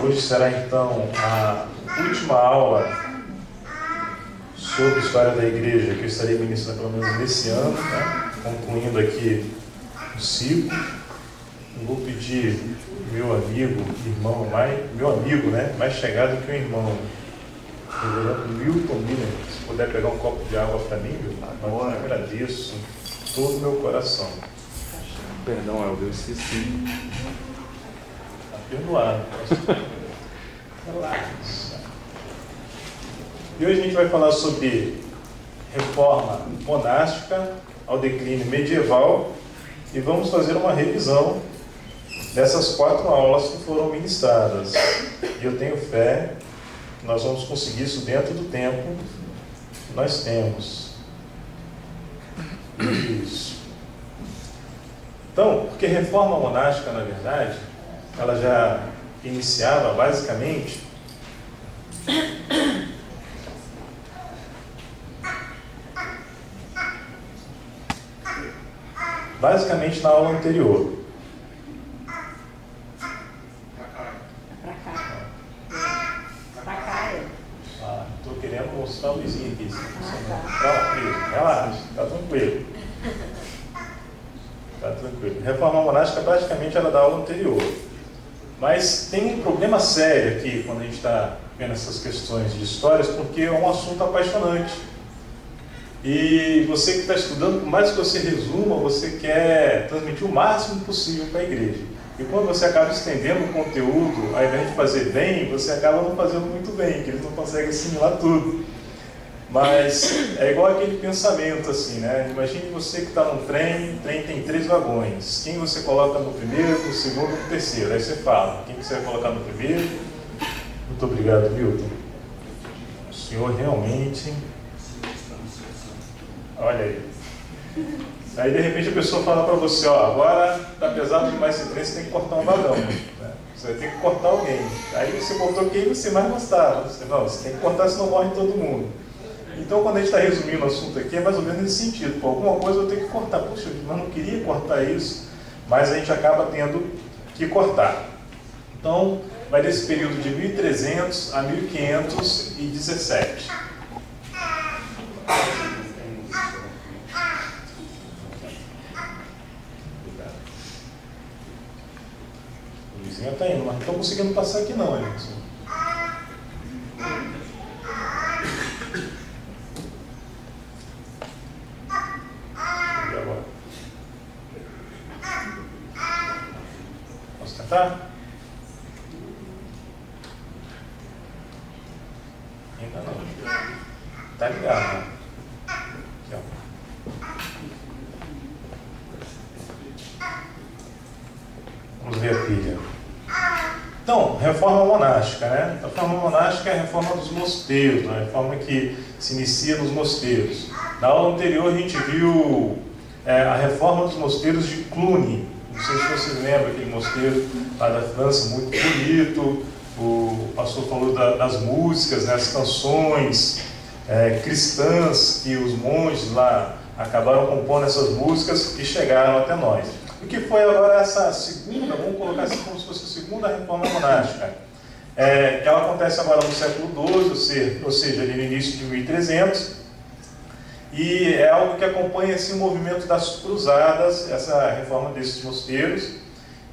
Hoje será então a última aula sobre a história da igreja que eu estarei ministrando pelo menos nesse ano, né? Concluindo aqui o ciclo. Eu vou pedir meu amigo, irmão, meu amigo, né? Mais chegado que o irmão, reverendo Milton Miller, se puder pegar um copo de água para mim, eu agradeço todo o meu coração. Perdão, Elvio, eu esqueci. Está perdoado. Relaxa. E hoje a gente vai falar sobre reforma monástica ao declínio medieval e vamos fazer uma revisão dessas 4 aulas que foram ministradas. E eu tenho fé que nós vamos conseguir isso dentro do tempo que nós temos. Isso. Então, porque reforma monástica, na verdade, ela já iniciava basicamente na aula anterior. Estou querendo mostrar o vizinho aqui. Relaxa, está tranquilo. Está tranquilo. Reforma monástica praticamente era da aula anterior. Mas tem um problema sério aqui quando a gente está vendo essas questões de histórias, porque é um assunto apaixonante. E você que está estudando, por mais que você resuma, você quer transmitir o máximo possível para a igreja. E quando você acaba estendendo o conteúdo, ao invés de fazer bem, você acaba não fazendo muito bem, que eles não conseguem assimilar tudo. Mas é igual aquele pensamento assim, né? Imagine você que está num trem, o trem tem 3 vagões. Quem você coloca no primeiro, no segundo ou no terceiro? Aí você fala, quem que você vai colocar no primeiro? Muito obrigado, Milton. O senhor realmente... Olha aí. Aí de repente a pessoa fala para você, ó, agora está pesado demais esse trem, você tem que cortar um vagão. Né? Você vai ter que cortar alguém. Aí você cortou quem você mais gostava. Você tem que cortar, senão morre todo mundo. Então quando a gente está resumindo o assunto aqui, é mais ou menos nesse sentido. Por alguma coisa eu tenho que cortar. Puxa, mas não queria cortar isso, mas a gente acaba tendo que cortar. Então vai desse período de 1300 a 1517. Está indo, mas não estou conseguindo passar aqui não, Emerson. E agora? Posso tentar? Ainda não. Está ligado, né? Aqui, ó. Vamos ver a pilha. Então, reforma monástica, né? A reforma monástica é a reforma dos mosteiros, né? A reforma que se inicia nos mosteiros. Na aula anterior a gente viu a reforma dos mosteiros de Cluny. Não sei se vocês lembram aquele mosteiro lá da França, muito bonito. O pastor falou das músicas, né? As canções cristãs que os monges lá acabaram compondo essas músicas e chegaram até nós. O que foi agora essa segunda, vamos colocar assim como se fosse a segunda reforma monástica, que ela acontece agora no século XII, ou seja, ali no início de 1300, e é algo que acompanha esse movimento das cruzadas, essa reforma desses mosteiros,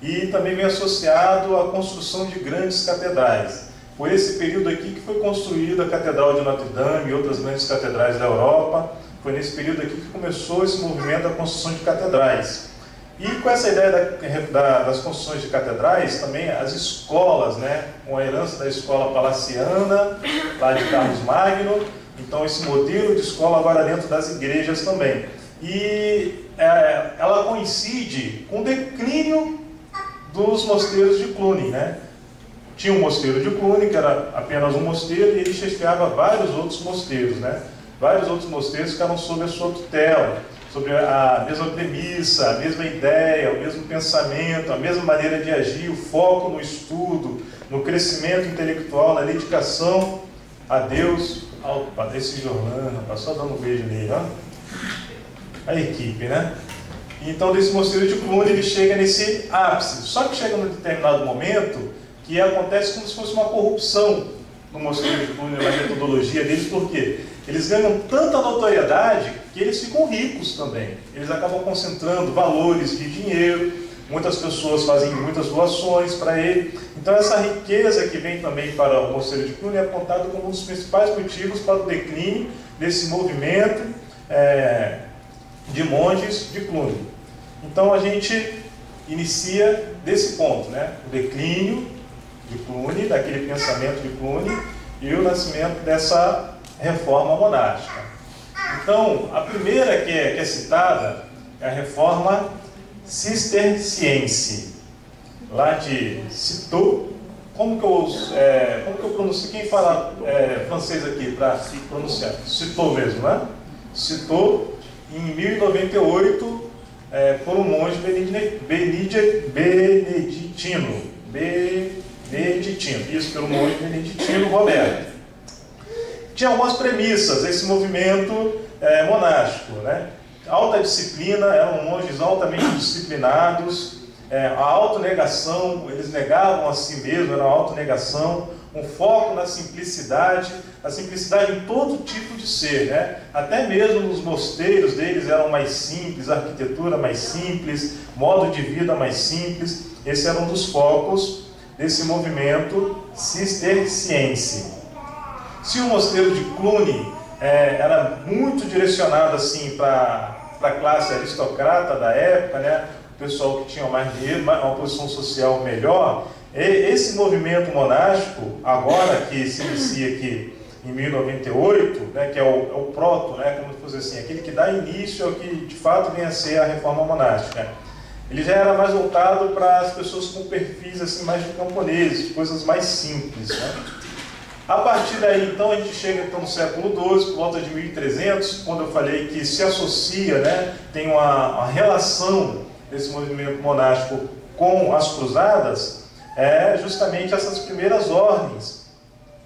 e também vem associado à construção de grandes catedrais. Foi esse período aqui que foi construída a Catedral de Notre Dame e outras grandes catedrais da Europa. Foi nesse período aqui que começou esse movimento da construção de catedrais. E com essa ideia das construções de catedrais, também as escolas, né, com a herança da escola palaciana, lá de Carlos Magno, então esse modelo de escola agora dentro das igrejas também. E ela coincide com o declínio dos mosteiros de Cluny, né? Tinha um mosteiro de Cluny, que era apenas um mosteiro, e ele chefiava vários outros mosteiros, né? Vários outros mosteiros ficaram sob a sua tutela, sobre a mesma premissa, a mesma ideia, o mesmo pensamento, a mesma maneira de agir, o foco no estudo, no crescimento intelectual, na dedicação a Deus. Esse Jornana, só dando um beijo nele, ó. A equipe, né? Então, desse mosteiro de Cluny, ele chega nesse ápice. Só que chega num determinado momento que acontece como se fosse uma corrupção no Mosteiro de Cluny, na metodologia deles, porque eles ganham tanta notoriedade que eles ficam ricos também. Eles acabam concentrando valores de dinheiro, muitas pessoas fazem muitas doações para ele. Então essa riqueza que vem também para o Mosteiro de Cluny é apontada como um dos principais motivos para o declínio desse movimento de monges de Cluny. Então a gente inicia desse ponto, né? O declínio de Cluny, daquele pensamento de Cluny, e o nascimento dessa reforma monástica. Então, a primeira que é citada é a reforma cisterciense, lá de Citeaux. Como que eu pronuncio? Quem fala francês aqui para pronunciar? Citeaux mesmo, né? Citeaux, em 1098, por um monge beneditino, isso, pelo monge beneditino Roberto. Tinha algumas premissas esse movimento monástico, né? Alta disciplina, eram monges altamente disciplinados, a autonegação, eles negavam a si mesmos, era uma autonegação, um foco na simplicidade, a simplicidade em todo tipo de ser, né? Até mesmo nos mosteiros deles eram mais simples, a arquitetura mais simples, modo de vida mais simples. Esse era um dos focos desse movimento cisterciense. Se o mosteiro de Cluny era muito direcionado assim para a classe aristocrata da época, né? O pessoal que tinha mais dinheiro, uma posição social melhor, esse movimento monástico, agora que se inicia aqui em 1098, né, que é o proto, né, como se fosse assim, aquele que dá início ao que de fato vem a ser a reforma monástica, ele já era mais voltado para as pessoas com perfis assim, mais de camponeses, coisas mais simples, né? A partir daí, então, a gente chega então, no século XII, por volta de 1300, quando eu falei que se associa, né, tem uma relação desse movimento monástico com as cruzadas, justamente essas primeiras ordens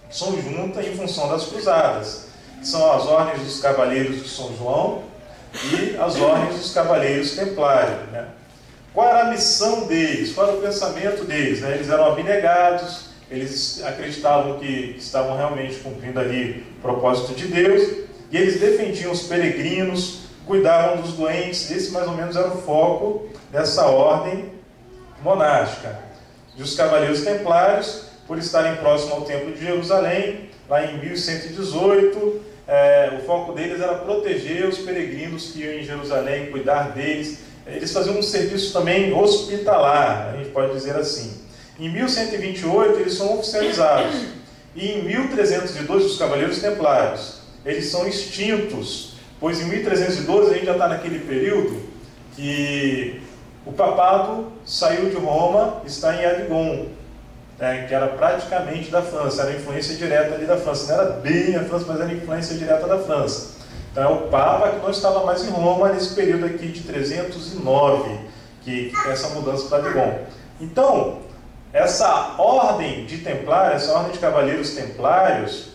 que são juntas em função das cruzadas, que são as ordens dos cavaleiros de São João e as ordens dos cavaleiros templários, né? Qual era a missão deles? Qual era o pensamento deles, né? Eles eram abnegados, eles acreditavam que estavam realmente cumprindo ali o propósito de Deus, e eles defendiam os peregrinos, cuidavam dos doentes. Esse mais ou menos era o foco dessa ordem monástica. E os cavaleiros templários, por estarem próximos ao Templo de Jerusalém, lá em 1118, o foco deles era proteger os peregrinos que iam em Jerusalém, cuidar deles. Eles faziam um serviço também hospitalar, a gente pode dizer assim. Em 1128 eles são oficializados, e em 1312 os cavaleiros templários, eles são extintos, pois em 1312 a gente já está naquele período que o papado saiu de Roma, está em Avignon, que era praticamente da França, era a influência direta ali da França, não era bem a França, mas era a influência direta da França. Então é o Papa que não estava mais em Roma nesse período aqui de 309, que tem essa mudança para Avignon. Então, essa ordem de templários, essa ordem de cavaleiros templários,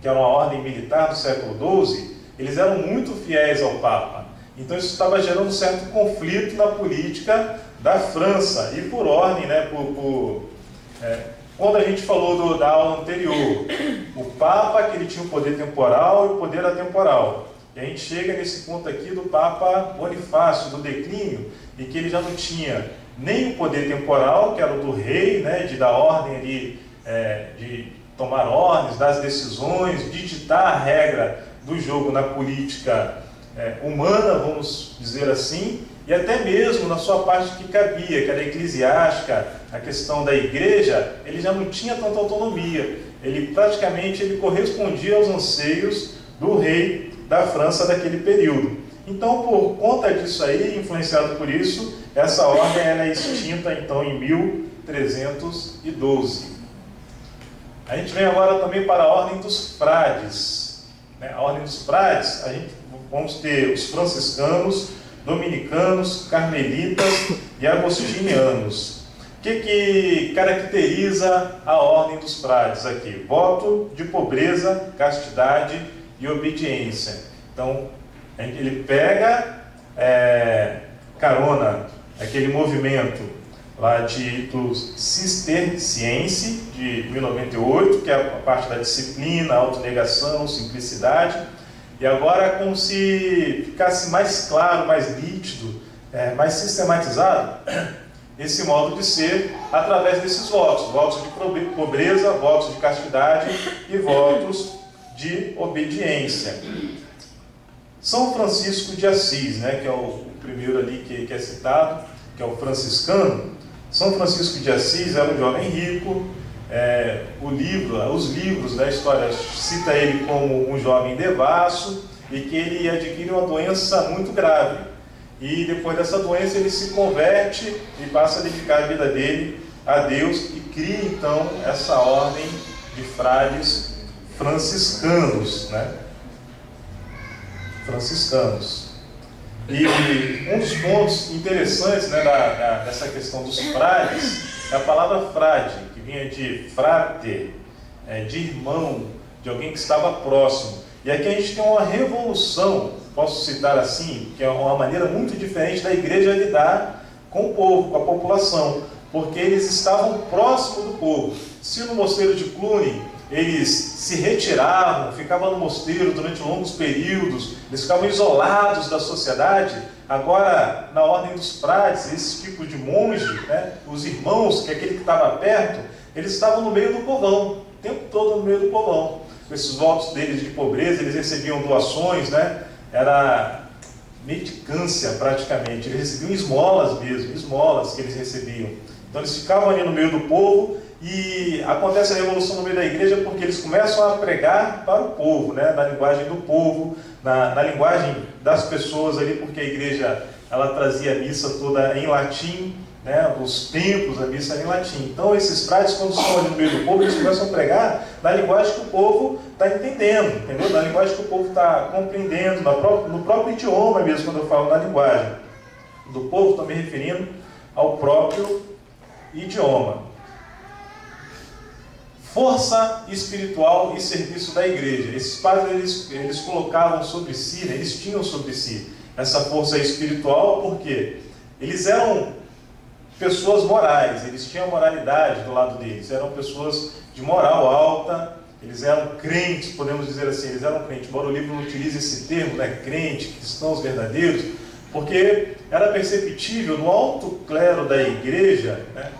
que era uma ordem militar do século XII, eles eram muito fiéis ao Papa. Então isso estava gerando um certo conflito na política da França, e por ordem, né, quando a gente falou da aula anterior, o Papa, que ele tinha o poder temporal e o poder atemporal. E a gente chega nesse ponto aqui do Papa Bonifácio, do declínio, e que ele já não tinha nem o poder temporal, que era o do rei, né, de dar ordem ali, de tomar ordens, dar as decisões, de ditar a regra do jogo na política humana, vamos dizer assim, e até mesmo na sua parte que cabia, que era eclesiástica, a questão da igreja, ele já não tinha tanta autonomia. Ele praticamente correspondia aos anseios do rei da França daquele período. Então, por conta disso aí, influenciado por isso, essa ordem é extinta então em 1312. A gente vem agora também para a ordem dos frades. A ordem dos frades, vamos ter os franciscanos, dominicanos, carmelitas e agostinianos. O que caracteriza a ordem dos frades aqui? Voto de pobreza, castidade e obediência. Então, ele pega carona, aquele movimento lá do Cisterciense, de 1098, que é a parte da disciplina, autonegação, simplicidade. E agora, como se ficasse mais claro, mais nítido, mais sistematizado, esse modo de ser através desses votos. Votos de pobreza, votos de castidade e votos de obediência. São Francisco de Assis, né, que é o primeiro ali que é citado, que é o franciscano. São Francisco de Assis era um jovem rico. Os livros da história cita ele como um jovem devasso e que ele adquire uma doença muito grave. E depois dessa doença ele se converte e passa a dedicar a vida dele a Deus e cria então essa ordem de frades franciscanos, né? Franciscanos. E um dos pontos interessantes, né, dessa questão dos frades é a palavra frade, que vinha de frate, de irmão, de alguém que estava próximo. E aqui a gente tem uma revolução, posso citar assim, que é uma maneira muito diferente da igreja lidar com o povo, com a população, porque eles estavam próximos do povo. Se no mosteiro de Cluny eles se retiravam, ficavam no mosteiro durante longos períodos, eles ficavam isolados da sociedade, agora na ordem dos frades, esse tipo de monge, né, os irmãos, que é aquele que estava perto, eles estavam no meio do povão, o tempo todo no meio do povão. Com esses votos deles de pobreza, eles recebiam doações, né? Era mendicância praticamente, eles recebiam esmolas mesmo, esmolas que eles recebiam. Então eles ficavam ali no meio do povo e acontece a revolução no meio da igreja porque eles começam a pregar para o povo, né? Na linguagem do povo, na linguagem das pessoas ali, porque a igreja ela trazia a missa toda em latim, né? Os templos, a missa era em latim. Então esses frades, quando estão ali no meio do povo, eles começam a pregar na linguagem que o povo está entendendo, entendeu? Na linguagem que o povo está compreendendo, no próprio idioma mesmo, quando eu falo na linguagem do povo, estou me referindo ao próprio idioma. Força espiritual e serviço da igreja. Esses padres, eles colocavam sobre si, né? Eles tinham sobre si essa força espiritual, porque eles eram pessoas morais, eles tinham moralidade do lado deles, eram pessoas de moral alta, eles eram crentes, podemos dizer assim, eles eram crentes, embora o livro não utilize esse termo, né, crente, cristãos verdadeiros, porque era perceptível no alto clero da igreja, né,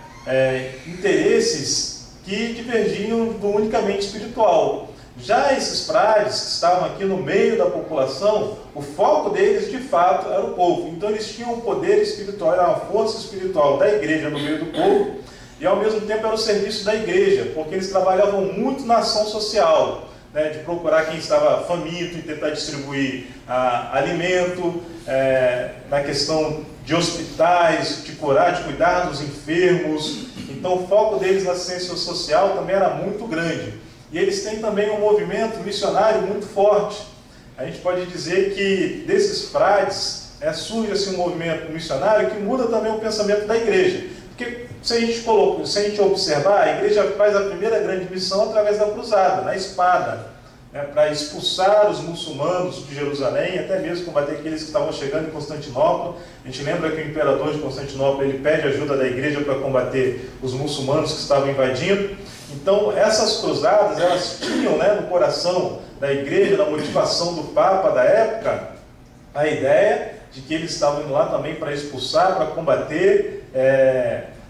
interesses que divergiam do unicamente espiritual. Já esses frades que estavam aqui no meio da população, o foco deles de fato era o povo. Então eles tinham um poder espiritual, era uma força espiritual da igreja no meio do povo, e ao mesmo tempo era o serviço da igreja, porque eles trabalhavam muito na ação social, né, de procurar quem estava faminto e tentar distribuir alimento, na questão de hospitais, de curar, de cuidar dos enfermos. Então o foco deles na assistência social também era muito grande. E eles têm também um movimento missionário muito forte. A gente pode dizer que desses frades surge assim, um movimento missionário que muda também o pensamento da igreja. Porque se a gente observar, a igreja faz a primeira grande missão através da cruzada, na espada, né, para expulsar os muçulmanos de Jerusalém, até mesmo combater aqueles que estavam chegando em Constantinopla. A gente lembra que o imperador de Constantinopla ele pede ajuda da igreja para combater os muçulmanos que estavam invadindo. Então essas cruzadas, elas tinham, né, no coração da igreja, na motivação do Papa da época, a ideia de que eles estavam indo lá também para expulsar, para combater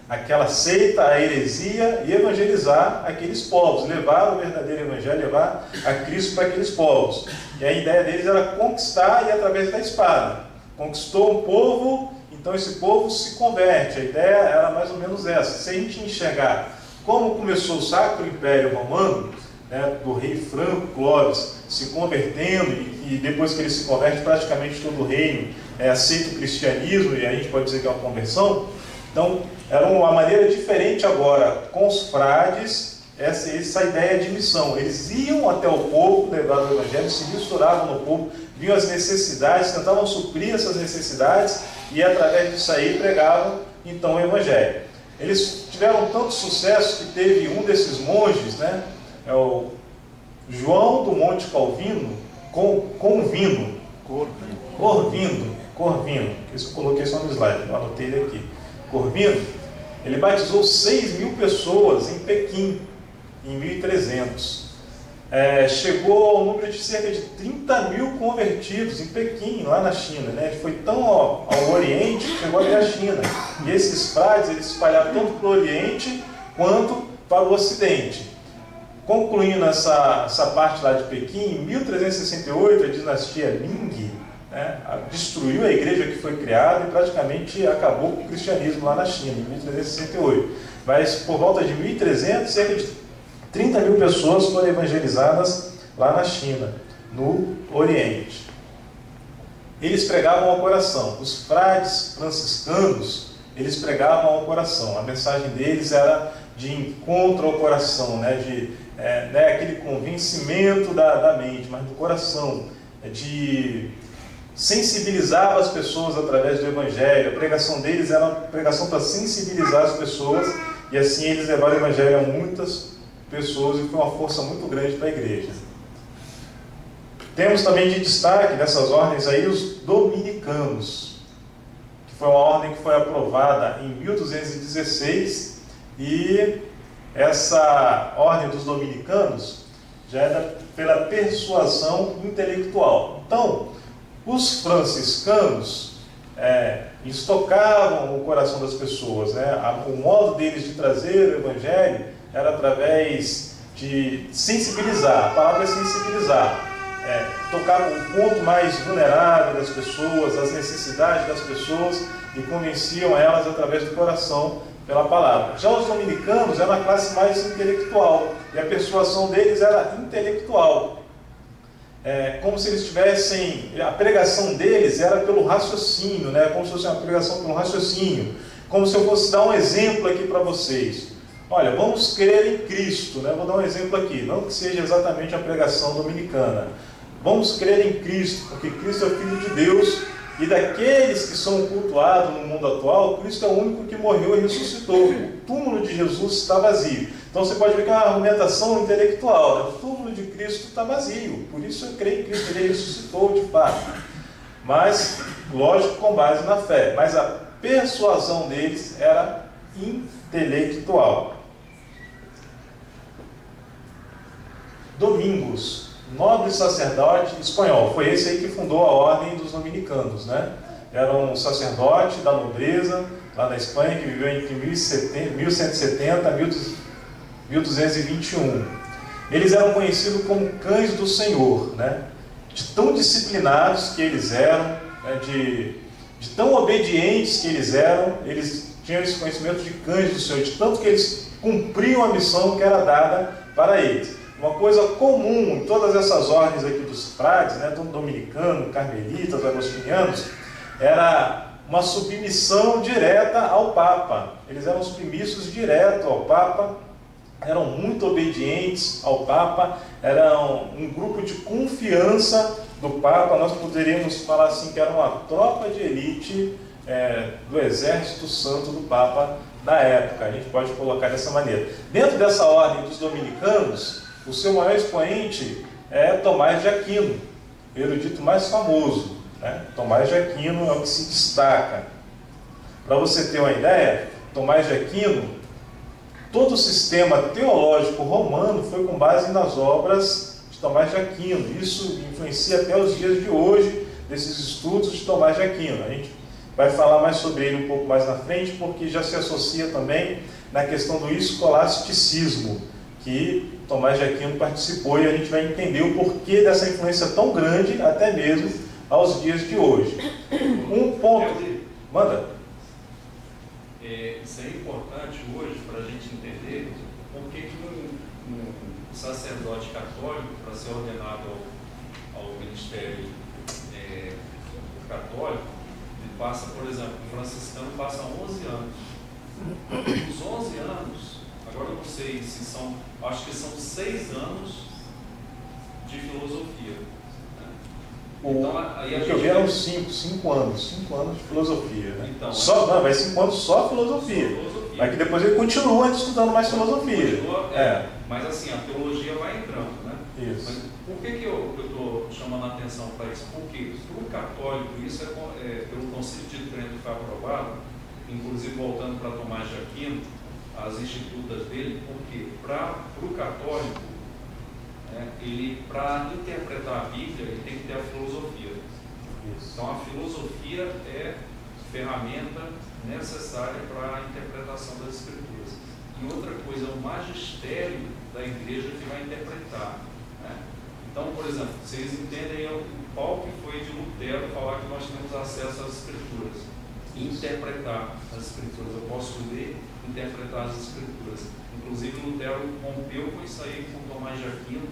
aquela seita, a heresia e evangelizar aqueles povos, levar o verdadeiro evangelho, levar a Cristo para aqueles povos. E a ideia deles era conquistar e através da espada. Conquistou um povo, então esse povo se converte. A ideia era mais ou menos essa. Se a gente enxergar como começou o Sacro Império Romano, né, do rei Franco Clovis se convertendo, e depois que ele se converte, praticamente todo o reino aceita o cristianismo, e a gente pode dizer que é uma conversão. Então, era uma maneira diferente agora com os frades, essa ideia de missão. Eles iam até o povo, levar o evangelho, se misturavam no povo, viam as necessidades, tentavam suprir essas necessidades, e através disso aí pregavam então o evangelho. Eles tiveram tanto sucesso que teve um desses monges, né, é o João do Monte Corvino, isso eu coloquei só no slide, eu anotei ele aqui. Corvino, Ele batizou 6.000 pessoas em Pequim, em 1300. Chegou ao número de cerca de 30.000 convertidos em Pequim, lá na China, né? Ele foi tão ao Oriente que chegou até a China. E esses frades eles se espalharam tanto para o Oriente quanto para o Ocidente. Concluindo essa parte lá de Pequim, em 1368 a dinastia Ming, né, destruiu a igreja que foi criada e praticamente acabou com o cristianismo lá na China, em 1368. Mas por volta de 1300, cerca de 30.000 pessoas foram evangelizadas lá na China, no Oriente. Eles pregavam ao coração. Os frades franciscanos, eles pregavam ao coração. A mensagem deles era de encontro ao coração, né? Aquele convencimento da mente, mas do coração, de sensibilizar as pessoas através do Evangelho. A pregação deles era uma pregação para sensibilizar as pessoas, e assim eles levaram o Evangelho a muitas pessoas, e foi uma força muito grande para a igreja. Temos também de destaque nessas ordens aí os dominicanos, que foi uma ordem que foi aprovada em 1216, e essa ordem dos dominicanos já era pela persuasão intelectual. Então, os franciscanos eles tocavam o coração das pessoas, né? O modo deles de trazer o Evangelho era através de sensibilizar. A palavra é sensibilizar. Tocar o ponto mais vulnerável das pessoas, as necessidades das pessoas, e convenciam elas através do coração pela palavra. Já os dominicanos eram a classe mais intelectual, e a persuasão deles era intelectual. Como se eles tivessem... A pregação deles era pelo raciocínio, né? Como se fosse uma pregação pelo raciocínio. Como se eu fosse dar um exemplo aqui para vocês. Olha, vamos crer em Cristo, né? Vou dar um exemplo aqui, não que seja exatamente a pregação dominicana. Vamos crer em Cristo, porque Cristo é o Filho de Deus, e daqueles que são cultuados no mundo atual, Cristo é o único que morreu e ressuscitou. O túmulo de Jesus está vazio. Então você pode ver que é uma argumentação intelectual, né? O túmulo de Cristo está vazio, por isso eu creio em Cristo, ele ressuscitou de fato. Mas, lógico, com base na fé. Mas a persuasão deles era intelectual. Domingos, nobre sacerdote espanhol, foi esse aí que fundou a ordem dos dominicanos, né? Era um sacerdote da nobreza, lá na Espanha, que viveu entre 1170 e 1221. Eles eram conhecidos como cães do Senhor, né? De tão disciplinados que eles eram, né? de tão obedientes que eles tinham esse conhecimento de cães do Senhor, de tanto que eles cumpriam a missão que era dada para eles. Uma coisa comum em todas essas ordens aqui dos frades, né, tanto dominicano, carmelitas, agostinianos, era uma submissão direta ao Papa. Eles eram submissos direto ao Papa, eram muito obedientes ao Papa, eram um grupo de confiança do Papa. Nós poderíamos falar assim que era uma tropa de elite do exército santo do Papa da época. A gente pode colocar dessa maneira. Dentro dessa ordem dos dominicanos, o seu maior expoente é Tomás de Aquino, o erudito mais famoso, né? Tomás de Aquino é o que se destaca. Para você ter uma ideia, Tomás de Aquino, todo o sistema teológico romano foi com base nas obras de Tomás de Aquino. Isso influencia até os dias de hoje, desses estudos de Tomás de Aquino. A gente vai falar mais sobre ele um pouco mais na frente, porque já se associa também na questão do escolasticismo, que Tomás de Aquino participou, e a gente vai entender o porquê dessa influência tão grande, até mesmo aos dias de hoje. Um ponto... Manda. Isso é importante hoje para a gente entender por que um sacerdote católico, para ser ordenado ao ministério católico, ele passa, por exemplo, o franciscano passa 11 anos. Os 11 anos... Agora eu não sei se são, acho que são 6 anos de filosofia. Né? Então, aí a gente eu vi eram 5 anos de filosofia. Né? Então, vai 5 anos só filosofia. Mas que depois ele continua estudando mais filosofia. Mas assim, a teologia vai entrando, né? Isso. Mas por que eu estou chamando a atenção para isso? Porque para o católico, isso pelo Concílio de Trento que foi aprovado, inclusive voltando para Tomás de Aquino, as institutas dele, porque para o católico, ele, para interpretar a Bíblia, ele tem que ter a filosofia. Então a filosofia é ferramenta necessária para a interpretação das Escrituras. E outra coisa, é o magistério da igreja que vai interpretar. Então, por exemplo, vocês entendem o qual que foi de Lutero falar que nós temos acesso às Escrituras e interpretar as Escrituras. Eu posso ler e interpretar as Escrituras. Inclusive, Lutero rompeu com isso aí com Tomás de Aquino,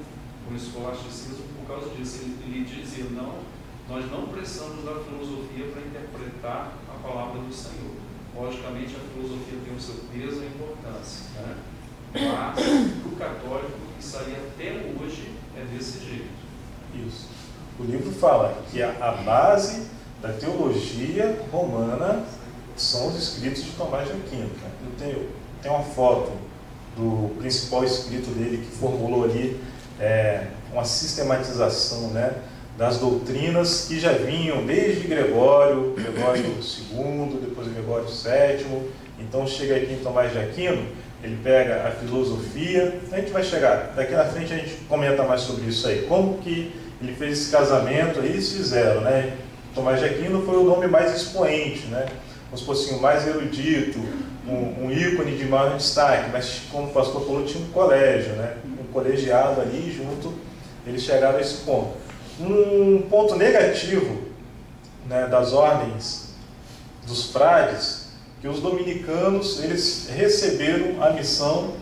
com o escolasticismo, por causa disso. Ele dizia, não, nós não precisamos da filosofia para interpretar a palavra do Senhor. Logicamente, a filosofia tem o seu peso e importância, mas, para o católico, isso aí até hoje é desse jeito. Isso. O livro fala que a base da teologia romana são os escritos de Tomás de Aquino. Eu tenho uma foto do principal escrito dele que formulou ali uma sistematização, das doutrinas que já vinham desde Gregório II, depois Gregório VII. Então chega aqui em Tomás de Aquino, ele pega a filosofia. A gente vai chegar, daqui na frente a gente comenta mais sobre isso aí, como que ele fez esse casamento, aí eles fizeram, Tomás de Aquino foi o nome mais expoente, como se fosse o mais erudito, um ícone de maior destaque, mas como o pastor falou, tinha um colégio, um colegiado ali junto, eles chegaram a esse ponto. Um ponto negativo das ordens dos frades, que os dominicanos eles receberam a missão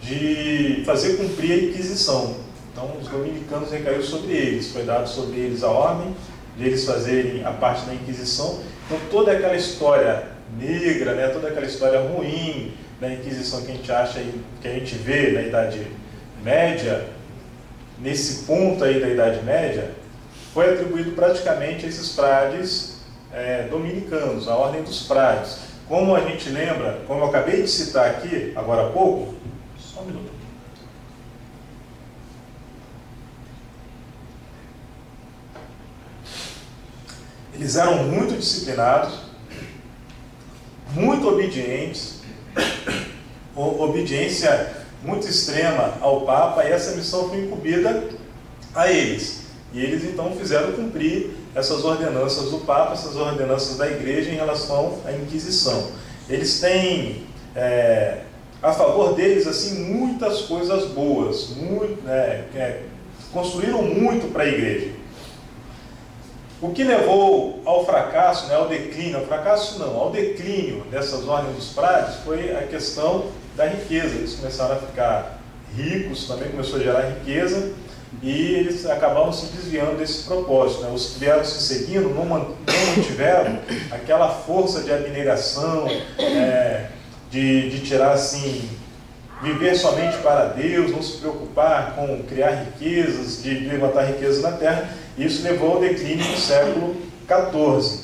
de fazer cumprir a Inquisição. Então os dominicanos recaiu sobre eles, foi dado sobre eles a ordem de eles fazerem a parte da Inquisição. Então toda aquela história negra, toda aquela história ruim da Inquisição que a gente acha, que a gente vê na Idade Média, nesse ponto aí da Idade Média, foi atribuído praticamente a esses frades dominicanos, a ordem dos frades. Como a gente lembra, como eu acabei de citar aqui, agora há pouco, só um minuto. Eles eram muito disciplinados, muito obedientes, obediência muito extrema ao Papa, e essa missão foi incumbida a eles. E eles então fizeram cumprir essas ordenanças do Papa, essas ordenanças da Igreja em relação à Inquisição. Eles têm a favor deles assim muitas coisas boas, construíram muito para a Igreja. O que levou ao fracasso, ao declínio, ao declínio dessas ordens dos frades foi a questão da riqueza. Eles começaram a ficar ricos, também começou a gerar riqueza, e eles acabaram se desviando desse propósito. Os que vieram se seguindo não mantiveram aquela força de abnegação, de tirar assim, viver somente para Deus, não se preocupar com criar riquezas, de levantar riquezas na terra. Isso levou ao declínio no século XIV.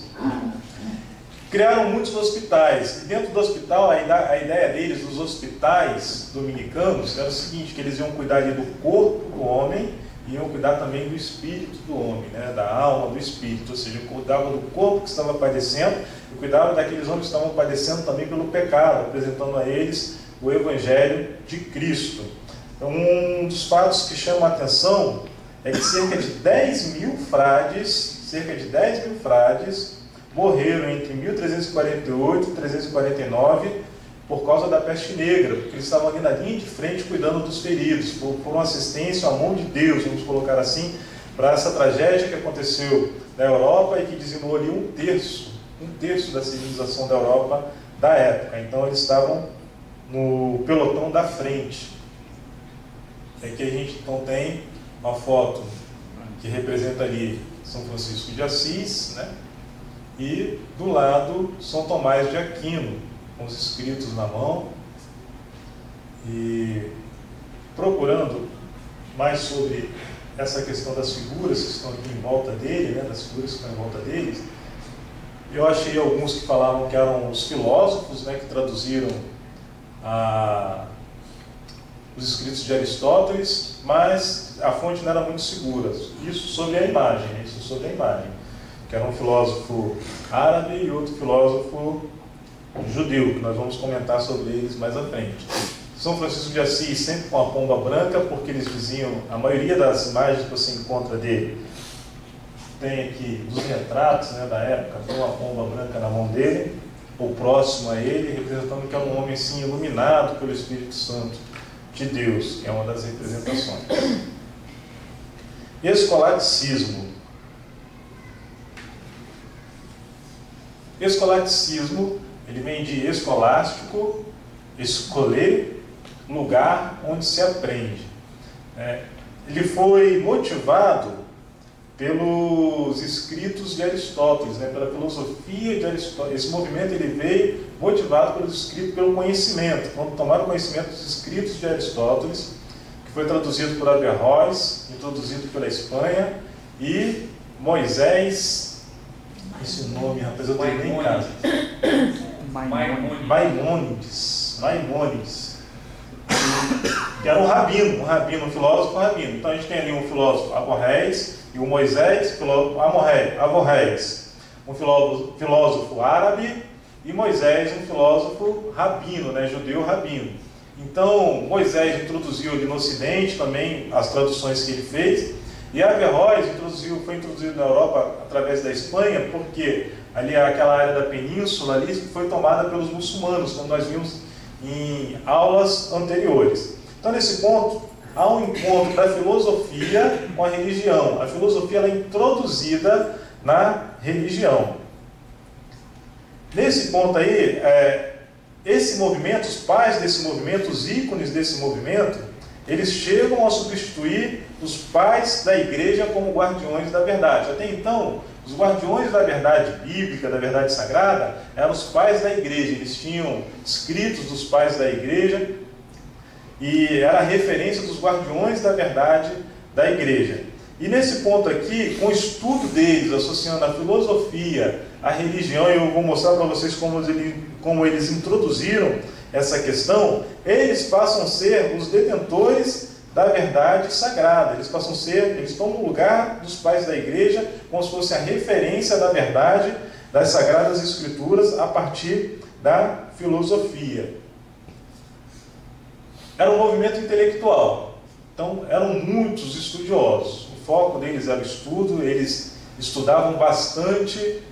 Criaram muitos hospitais, e dentro do hospital, a ideia deles, dos hospitais dominicanos, era o seguinte, que eles iam cuidar ali do corpo do homem, e iam cuidar também do espírito do homem, da alma, do espírito, ou seja, cuidavam do corpo que estava padecendo, e cuidavam daqueles homens que estavam padecendo também pelo pecado, apresentando a eles o Evangelho de Cristo. Então, um dos fatos que chama a atenção é que cerca de 10 mil frades morreram entre 1348 e 1349 por causa da peste negra, porque eles estavam ali na linha de frente cuidando dos feridos, por uma assistência à mão de Deus, vamos colocar assim, para essa tragédia que aconteceu na Europa e que dizimou ali um terço da civilização da Europa da época. Então eles estavam no pelotão da frente. Aqui a gente então tem uma foto que representa ali São Francisco de Assis, e do lado São Tomás de Aquino, com os escritos na mão, e procurando mais sobre essa questão das figuras que estão aqui em volta dele, das figuras que estão em volta deles. Eu achei alguns que falavam que eram os filósofos, que traduziram os escritos de Aristóteles, mas a fonte não era muito segura. Isso sobre a imagem, que era um filósofo árabe e outro filósofo judeu, que nós vamos comentar sobre eles mais à frente. São Francisco de Assis sempre com a pomba branca, porque eles diziam, a maioria das imagens que você encontra dele, tem aqui dos retratos, né, da época, com a pomba branca na mão dele, ou próximo a ele, representando que era um homem assim, iluminado pelo Espírito Santo de Deus, que é uma das representações. Escolasticismo. Escolasticismo, ele vem de escolástico, escolher, lugar onde se aprende. Ele foi motivado pelos escritos de Aristóteles, né, pela filosofia de Aristóteles. Esse movimento ele veio motivado pelos escritos, pelo conhecimento. Quando tomaram conhecimento dos escritos de Aristóteles, que foi traduzido por Averroes, introduzido pela Espanha, e Moisés, esse nome, rapaz, eu tenho nem em casa. Maimônides, que era um rabino, um filósofo, um rabino. Então a gente tem ali um filósofo Averroes e o Moisés, Averroes, um filósofo árabe, e Moisés, um filósofo rabino, né, judeu rabino. Então Moisés introduziu ali no Ocidente também as traduções que ele fez, e Averroes foi introduzido na Europa através da Espanha, porque ali aquela área da península ali foi tomada pelos muçulmanos, como nós vimos em aulas anteriores. Então nesse ponto há um encontro da filosofia com a religião. A filosofia ela é introduzida na religião. Nesse ponto aí, esse movimento, os pais desse movimento, os ícones desse movimento, eles chegam a substituir os pais da igreja como guardiões da verdade. Até então, os guardiões da verdade bíblica, da verdade sagrada, eram os pais da igreja. Eles tinham escritos dos pais da igreja e era a referência dos guardiões da verdade da igreja. E nesse ponto aqui, com o estudo deles, associando a filosofia, a religião, eu vou mostrar para vocês como eles introduziram essa questão, eles passam a ser os detentores da verdade sagrada. Eles tomam o lugar dos pais da igreja, como se fosse a referência da verdade das Sagradas Escrituras a partir da filosofia. Era um movimento intelectual, então eram muitos estudiosos. O foco deles era o estudo, eles estudavam bastante,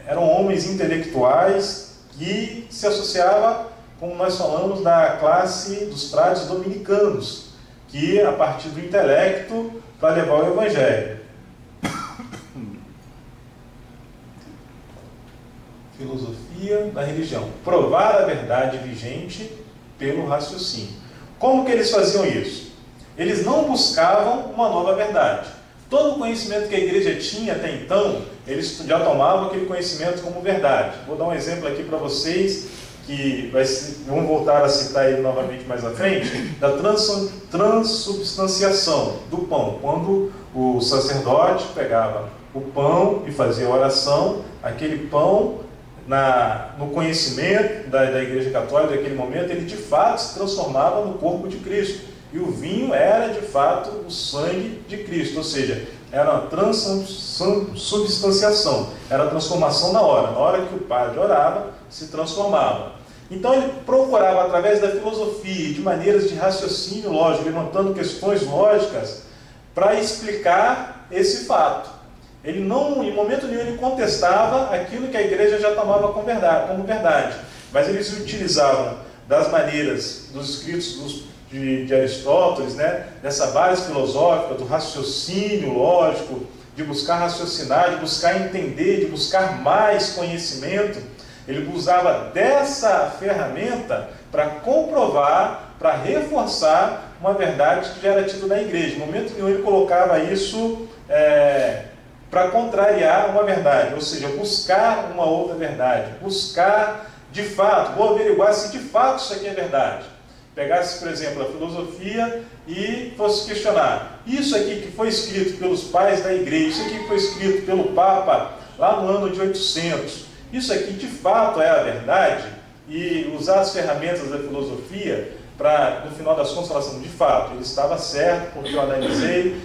eram homens intelectuais e se associava, como nós falamos, da classe dos frades dominicanos, que a partir do intelecto para levar o evangelho. Filosofia da religião. Provar a verdade vigente pelo raciocínio. Como que eles faziam isso? Eles não buscavam uma nova verdade. Todo o conhecimento que a igreja tinha até então, eles já tomavam aquele conhecimento como verdade. Vou dar um exemplo aqui para vocês, que vamos voltar a citar ele novamente mais à frente, da transubstanciação do pão. Quando o sacerdote pegava o pão e fazia a oração, aquele pão, no conhecimento da Igreja Católica naquele momento, ele de fato se transformava no corpo de Cristo. E o vinho era de fato o sangue de Cristo, ou seja, era uma transubstanciação, era a transformação na hora que o padre orava, se transformava. Então ele procurava, através da filosofia e de maneiras de raciocínio lógico, levantando questões lógicas, para explicar esse fato. Ele não, em momento nenhum, ele contestava aquilo que a igreja já tomava como verdade, mas eles utilizavam das maneiras dos escritos de Aristóteles, né, dessa base filosófica, do raciocínio lógico, de buscar raciocinar, de buscar entender, de buscar mais conhecimento. Ele usava dessa ferramenta para comprovar, para reforçar uma verdade que já era tida na igreja. No momento nenhum ele colocava isso para contrariar uma verdade, ou seja, buscar uma outra verdade, buscar de fato, vou averiguar se de fato isso aqui é verdade. Pegasse, por exemplo, a filosofia e fosse questionar, isso aqui que foi escrito pelos pais da igreja, isso aqui que foi escrito pelo Papa lá no ano de 800, isso aqui de fato é a verdade? E usar as ferramentas da filosofia para, no final das contas, falar assim, de fato, ele estava certo, porque eu analisei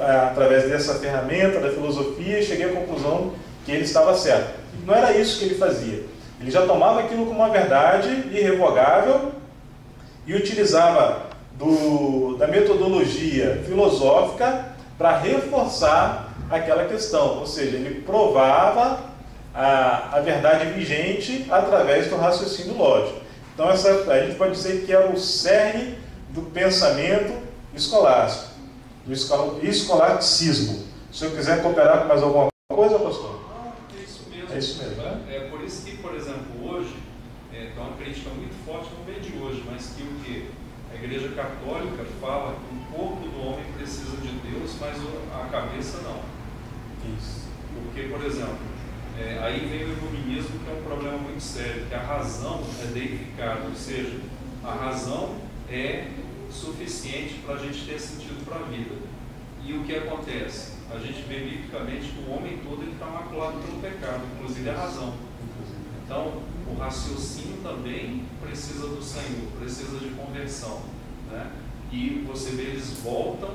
através dessa ferramenta da filosofia e cheguei à conclusão que ele estava certo. Não era isso que ele fazia. Ele já tomava aquilo como uma verdade irrevogável e utilizava da metodologia filosófica para reforçar aquela questão, ou seja, ele provava a verdade vigente através do raciocínio lógico. Então a gente pode dizer que era o cerne do pensamento escolástico, do escolasticismo. Se eu quiser cooperar com mais alguma coisa, pastor? Não, é isso mesmo. É isso mesmo, né? É por isso que, por exemplo, hoje, é uma crítica muito forte, não vem de hoje, mas que o que? A Igreja Católica fala que o corpo do homem precisa de Deus, mas a cabeça não. Isso. Porque, por exemplo, aí vem o iluminismo, que é um problema muito sério, que a razão é deificada, ou seja, a razão é suficiente para a gente ter sentido para a vida. E o que acontece? A gente vê biblicamente que o homem todo está maculado pelo pecado, inclusive a razão. Então, o raciocínio também precisa do Senhor, precisa de conversão, né? E você vê, eles voltam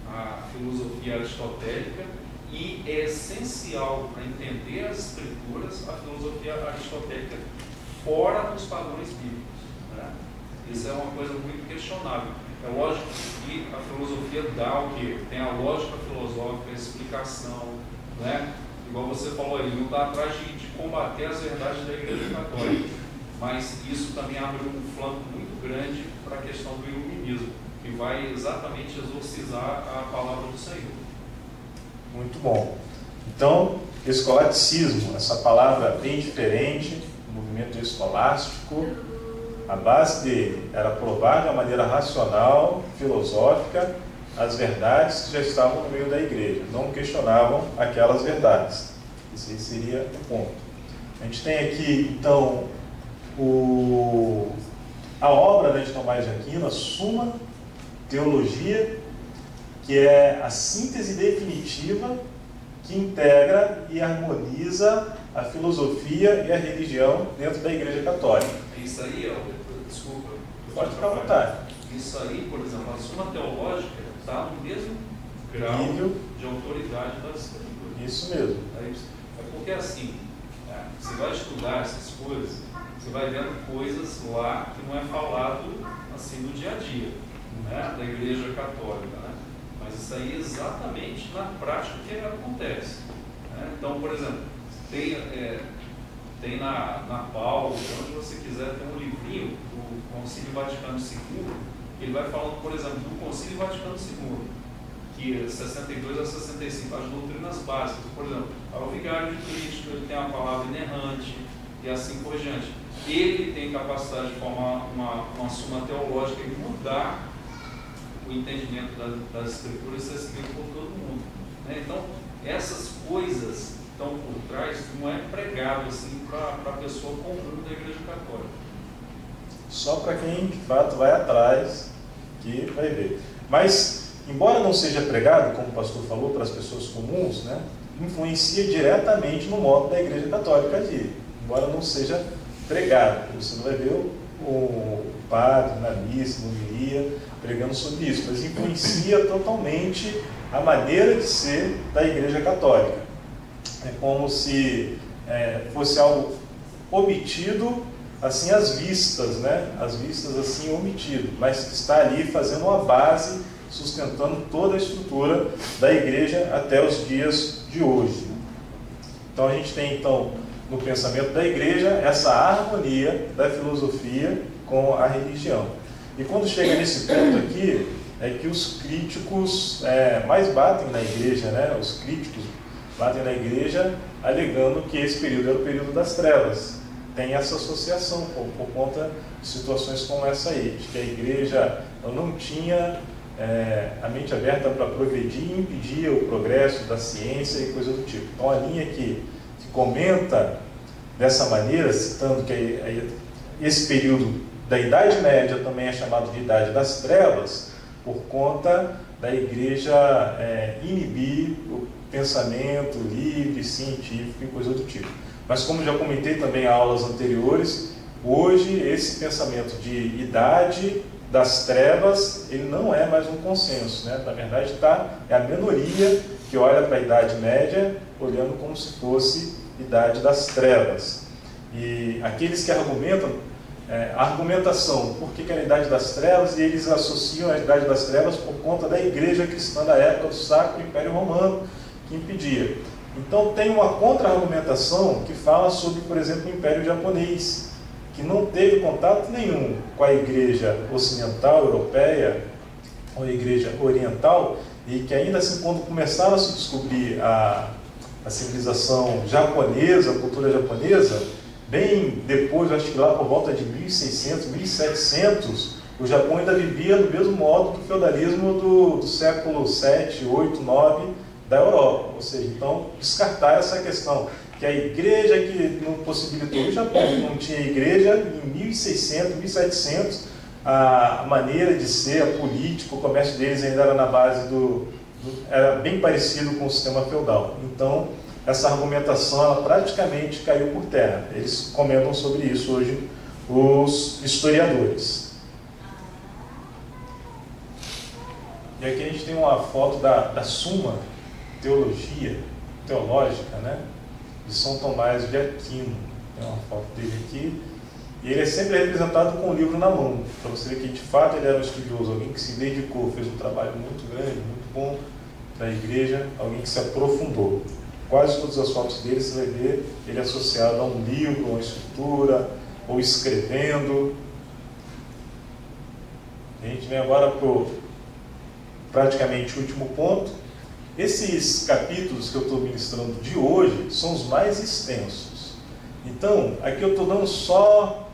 à filosofia aristotélica, e é essencial para entender as Escrituras a filosofia aristotélica fora dos padrões bíblicos, né? Isso é uma coisa muito questionável. É lógico que a filosofia dá o quê? Tem a lógica filosófica, a explicação, né? Igual você falou aí, não está atrás de combater as verdades da Igreja Católica, mas isso também abre um flanco muito grande para a questão do iluminismo, que vai exatamente exorcizar a palavra do Senhor. Muito bom. Então, escolasticismo, essa palavra bem diferente, movimento escolástico, a base dele era provar de uma maneira racional, filosófica, as verdades que já estavam no meio da igreja, não questionavam aquelas verdades. Esse seria o ponto. A gente tem aqui, então, a obra de Tomás de Aquino, a Suma Teologia, que é a síntese definitiva que integra e harmoniza a filosofia e a religião dentro da Igreja Católica. Isso aí, desculpa. Pode ficar à vontade. Isso aí, por exemplo, a Suma Teológica está no mesmo grau de autoridade das Escrituras. Isso mesmo. É porque assim, você vai estudar essas coisas, você vai vendo coisas lá que não é falado assim no dia a dia, né, da Igreja Católica, né? Mas isso aí é exatamente na prática que acontece, né? Então, por exemplo, tem na Paulo, onde você quiser, tem um livrinho do Concílio Vaticano II, que ele vai falando, por exemplo, do Concílio Vaticano II, que é 62 a 65, as doutrinas básicas. Por exemplo, o Vigário de Cristo, ele tem a palavra inerrante, e assim por diante. Ele tem capacidade de formar uma suma teológica e mudar o entendimento das Escrituras e ser seguido por todo mundo, né? Então, essas coisas estão por trás, não é pregado assim para a pessoa comum da Igreja Católica. Só para quem de fato vai atrás que vai ver. Mas, embora não seja pregado, como o pastor falou, para as pessoas comuns, né, influencia diretamente no modo da Igreja Católica agir. Embora não seja pregado, você não vai ver o padre na missa, no homilia, pregando sobre isso, mas influencia totalmente a maneira de ser da Igreja Católica. É como se fosse algo omitido, assim, às vistas, né? Às vistas, assim, omitido, mas que está ali fazendo uma base, sustentando toda a estrutura da Igreja até os dias de hoje. Então, a gente tem, então, no pensamento da Igreja, essa harmonia da filosofia com a religião. E quando chega nesse ponto aqui, é que os críticos mais batem na Igreja, né? Os críticos batem na Igreja alegando que esse período era o período das trevas. Tem essa associação por conta de situações como essa aí, de que a Igreja não tinha a mente aberta para progredir e impedia o progresso da ciência e coisa do tipo. Então a linha que comenta dessa maneira, citando que esse período da Idade Média também é chamado de Idade das Trevas, por conta da Igreja inibir o pensamento livre, científico e coisa do tipo. Mas como já comentei também em aulas anteriores, hoje esse pensamento de Idade das Trevas, ele não é mais um consenso, né? Na verdade é a minoria que olha para a Idade Média olhando como se fosse Idade das Trevas. E aqueles que argumentam, a argumentação, por que é a Idade das Trevas, e eles associam a Idade das Trevas por conta da igreja cristã da época do Sacro Império Romano, que impedia. Então tem uma contra-argumentação que fala sobre, por exemplo, o Império Japonês, que não teve contato nenhum com a igreja ocidental, europeia, ou a igreja oriental, e que ainda assim, quando começaram a se descobrir a civilização japonesa, a cultura japonesa, bem depois, acho que lá por volta de 1600, 1700, o Japão ainda vivia do mesmo modo que o feudalismo do século 7, 8, 9 da Europa. Ou seja, então, descartar essa questão, que a igreja que não possibilitou o Japão, não tinha igreja, em 1600, 1700, a maneira de ser, a política, o comércio deles ainda era na base era bem parecido com o sistema feudal. Então, essa argumentação, ela praticamente caiu por terra. Eles comentam sobre isso hoje, os historiadores. E aqui a gente tem uma foto da Suma Teológica, né, de São Tomás de Aquino. Tem uma foto dele aqui. E ele é sempre representado com o livro na mão, para você ver que de fato ele era um estudioso, alguém que se dedicou, fez um trabalho muito grande, muito bom para a igreja, alguém que se aprofundou. Quase todas as fotos dele você vai ver ele associado a um livro, uma escritura, ou escrevendo. A gente vem agora para o praticamente último ponto. Esses capítulos que eu estou ministrando de hoje são os mais extensos. Então, aqui eu estou dando só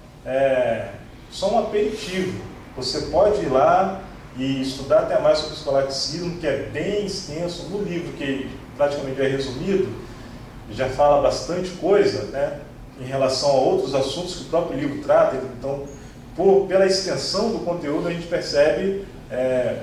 um aperitivo. Você pode ir lá e estudar até mais sobre o escolasticismo, que é bem extenso. No livro, que praticamente é resumido, já fala bastante coisa, né, em relação a outros assuntos que o próprio livro trata. Então, pela extensão do conteúdo, a gente percebe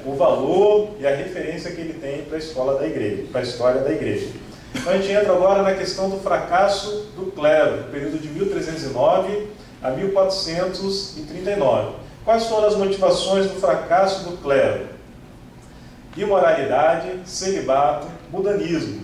o valor e a referência que ele tem para a escola da igreja, para a história da igreja. Então, a gente entra agora na questão do fracasso do clero, no período de 1309 a 1439. Quais foram as motivações do fracasso do clero? Imoralidade, celibato, mudanismo.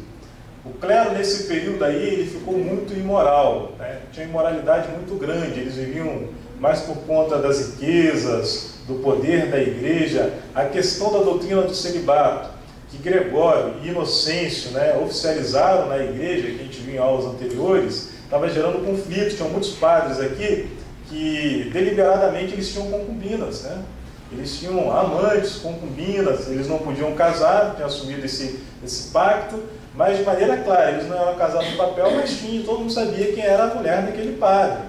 O clero, nesse período aí, ele ficou muito imoral, né? Tinha imoralidade muito grande, eles viviam mais por conta das riquezas, do poder da igreja. A questão da doutrina do celibato, que Gregório e Inocêncio, né, oficializaram na igreja, que a gente viu em aulas anteriores, estava gerando conflito. Tinham muitos padres aqui que deliberadamente eles tinham concubinas, né? Eles tinham amantes, concubinas, eles não podiam casar, tinham assumido esse pacto, mas de maneira clara, eles não eram casados no papel, mas todo mundo sabia quem era a mulher daquele padre.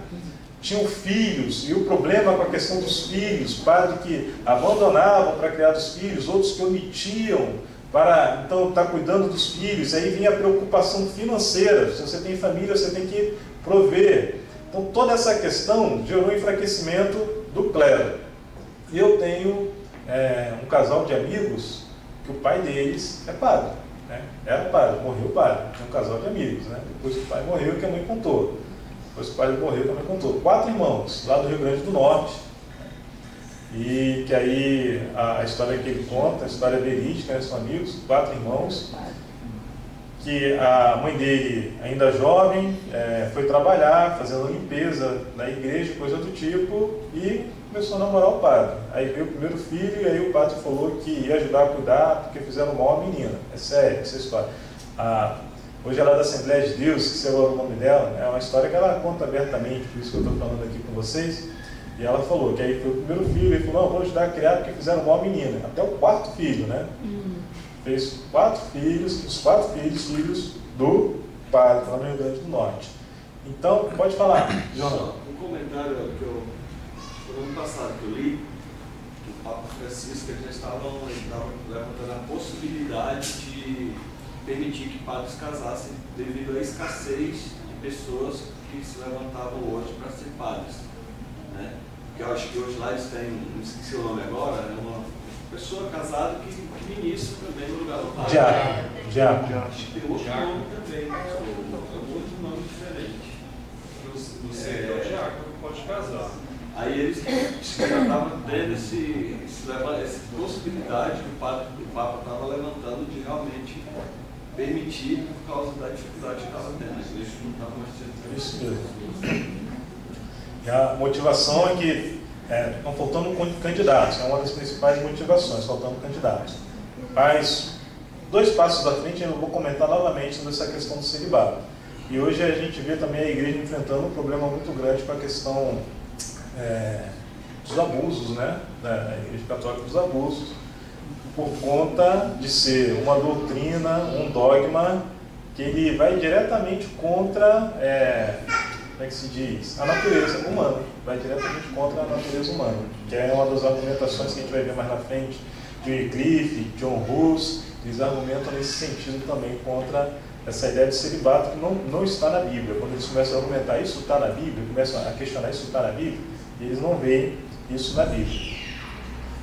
Tinham filhos, e o problema com a questão dos filhos, padres que abandonavam para criar os filhos, outros que omitiam para então estar cuidando dos filhos. Aí vinha a preocupação financeira, se você tem família, você tem que prover. Então toda essa questão gerou um enfraquecimento do clero. E eu tenho um casal de amigos que o pai deles é padre, né? Era padre, morreu o padre. Tinha um casal de amigos, né? Depois que o pai morreu, que a mãe contou. Depois que o pai morreu, que a mãe contou. 4 irmãos, lá do Rio Grande do Norte. E que aí a história que ele conta, a história verídica, né? São amigos, 4 irmãos. Que a mãe dele, ainda jovem, foi trabalhar, fazendo limpeza na igreja, coisa do tipo, e começou a namorar o padre. Aí veio o primeiro filho, e aí o padre falou que ia ajudar a cuidar, porque fizeram mal à menina. É sério, essa história. Hoje ela é da Assembleia de Deus, que sei lá o nome dela, é uma história que ela conta abertamente, por isso que eu estou falando aqui com vocês. E ela falou que aí foi o primeiro filho, ele falou, não, vou ajudar a criar, porque fizeram mal à menina. Até o 4º filho, né? Fez 4 filhos, os 4 filhos do padre, lá no Rio Grande do Norte. Então, pode falar, João. Um comentário que eu, no ano passado, que eu li, que o Papa Francisco, eles já estavam levantando a possibilidade de permitir que padres casassem devido à escassez de pessoas que se levantavam hoje para ser padres, né? Porque eu acho que hoje lá eles têm, não esqueci o nome agora, é uma pessoa casada que ministra também no lugar do padre. Diácono. Acho que tem outro nome também, é um outro nome diferente. O diácono pode casar. Aí eles já estavam tendo essa possibilidade que o Papa estava levantando de realmente permitir por causa da dificuldade que estava tendo. Isso não estava mais sendo. Isso mesmo. E a motivação é que estão faltando candidatos, é uma das principais motivações, faltando candidatos. Mas, 2 passos à frente, eu vou comentar novamente sobre essa questão do celibato. E hoje a gente vê também a igreja enfrentando um problema muito grande com a questão dos abusos, né? Da igreja católica, dos abusos, por conta de ser uma doutrina, um dogma, que ele vai diretamente contra, como é que se diz? A natureza humana, vai diretamente contra a natureza humana, que é uma das argumentações que a gente vai ver mais na frente, de Wycliffe, John Hus, eles argumentam nesse sentido também contra essa ideia de celibato que não está na Bíblia. Quando eles começam a argumentar isso está na Bíblia, começam a questionar isso está na Bíblia, eles não veem isso na Bíblia.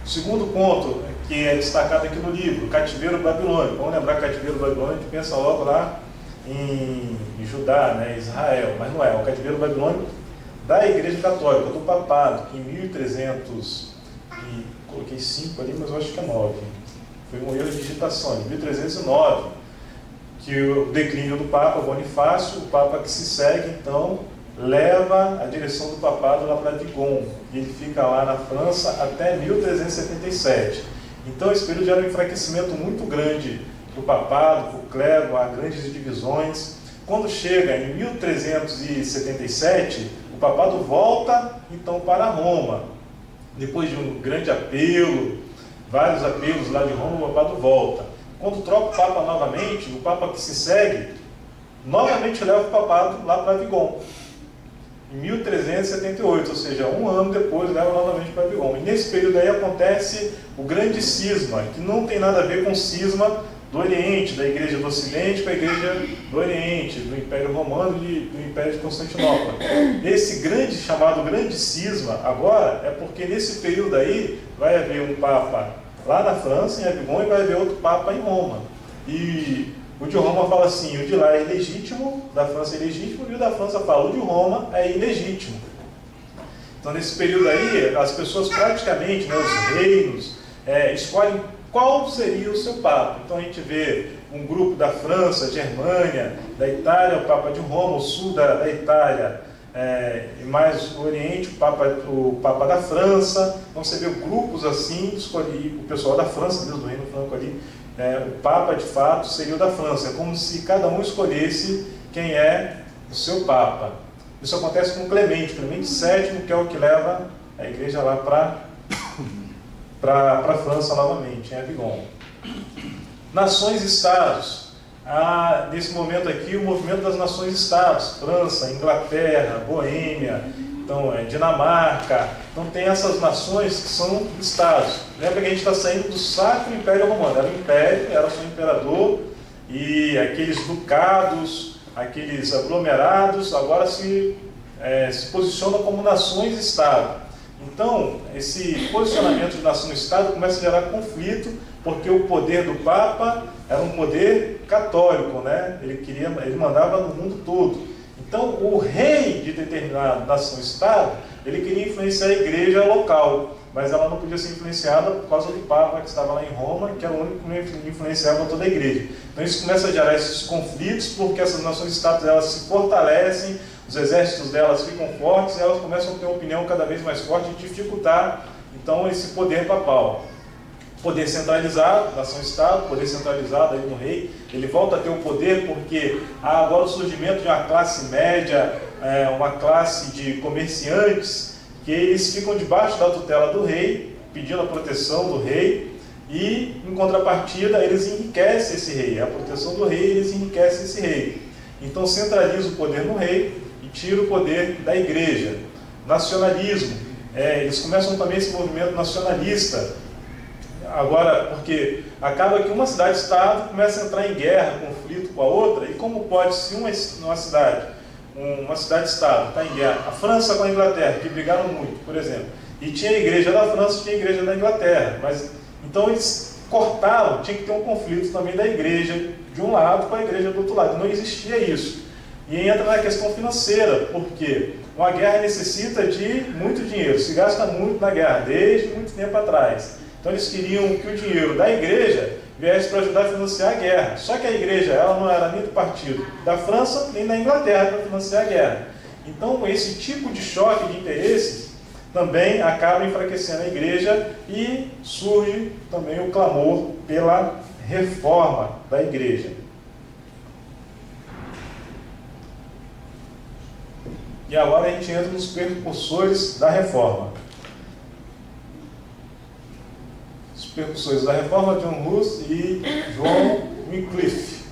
O segundo ponto que é destacado aqui no livro, cativeiro babilônico. Vamos lembrar cativeiro babilônico, a gente pensa logo lá em Judá, né, Israel, mas não é. O cativeiro babilônico da Igreja Católica, do Papado, que em 1300, e coloquei 5 ali, mas eu acho que é 9. Foi um erro de digitação, em 1309, que o declínio do Papa Bonifácio, o Papa que se segue, então, leva a direção do papado lá para Digon, e ele fica lá na França até 1377. Então esse período gera um enfraquecimento muito grande do papado, do clero, há grandes divisões. Quando chega em 1377, o papado volta então para Roma. Depois de um grande apelo, vários apelos lá de Roma, o papado volta. Quando troca o papa novamente, o papa que se segue, novamente leva o papado lá para Digon. Em 1378, ou seja, um ano depois, leva novamente para Digon. E nesse período aí acontece o grande cisma, que não tem nada a ver com o cisma do Oriente, da Igreja do Ocidente com a Igreja do Oriente, do Império Romano e do Império de Constantinopla. Esse grande, chamado grande cisma, agora, é porque nesse período aí vai haver um Papa lá na França, em Avignon, e vai haver outro Papa em Roma. E o de Roma fala assim, o de lá é ilegítimo, da França é ilegítimo, e o da França fala, o de Roma é ilegítimo. Então, nesse período aí, as pessoas praticamente, né, os reinos, escolhem qual seria o seu Papa. Então, a gente vê um grupo da França, Germânia, da Itália, o Papa de Roma, o sul da Itália, e mais o Oriente, o Papa da França. Então, você vê grupos assim, escolhi o pessoal da França, Deus do Reino Franco ali, o Papa, de fato, seria o da França. É como se cada um escolhesse quem é o seu Papa. Isso acontece com Clemente VII, que é o que leva a igreja lá para a França novamente, em Avignon. Nações-estados. Nesse momento aqui, o movimento das nações-estados. França, Inglaterra, Boêmia, então, Dinamarca. Então tem essas nações que são estados. Lembra que a gente está saindo do Sacro Império Romano. Era um império, era só imperador, e aqueles ducados, aqueles aglomerados, agora se posicionam como nações-estado. Então, esse posicionamento de nação-estado começa a gerar conflito, porque o poder do Papa era um poder católico, né? Ele mandava no mundo todo. Então, o rei de determinada nação-estado, ele queria influenciar a igreja local, mas ela não podia ser influenciada por causa do Papa que estava lá em Roma, que era o único que influenciava toda a igreja. Então, isso começa a gerar esses conflitos, porque essas nações-estados elas se fortalecem, os exércitos delas ficam fortes, e elas começam a ter uma opinião cada vez mais forte e dificultar, então, esse poder papal. Poder centralizado, nação-estado, poder centralizado aí no rei, ele volta a ter o poder porque há agora o surgimento de uma classe média, uma classe de comerciantes, que eles ficam debaixo da tutela do rei, pedindo a proteção do rei, e em contrapartida eles enriquecem esse rei, a proteção do rei, eles enriquecem esse rei. Então centraliza o poder no rei e tira o poder da igreja. Nacionalismo, eles começam também esse movimento nacionalista, agora, porque acaba que uma cidade-estado começa a entrar em guerra, conflito com a outra, e como pode, se uma cidade-estado está em guerra, a França com a Inglaterra, que brigaram muito, por exemplo, e tinha a igreja da França, tinha a igreja da Inglaterra, mas então eles cortavam, tinha que ter um conflito também da igreja de um lado com a igreja do outro lado, não existia isso. E entra na questão financeira, porque uma guerra necessita de muito dinheiro, se gasta muito na guerra, desde muito tempo atrás. Então eles queriam que o dinheiro da igreja viesse para ajudar a financiar a guerra. Só que a igreja ela não era nem do partido da França nem da Inglaterra para financiar a guerra. Então, esse tipo de choque de interesses também acaba enfraquecendo a igreja e surge também o clamor pela reforma da igreja. E agora a gente entra nos precursores da reforma. Os precursores da reforma, John Hus e John Wycliffe.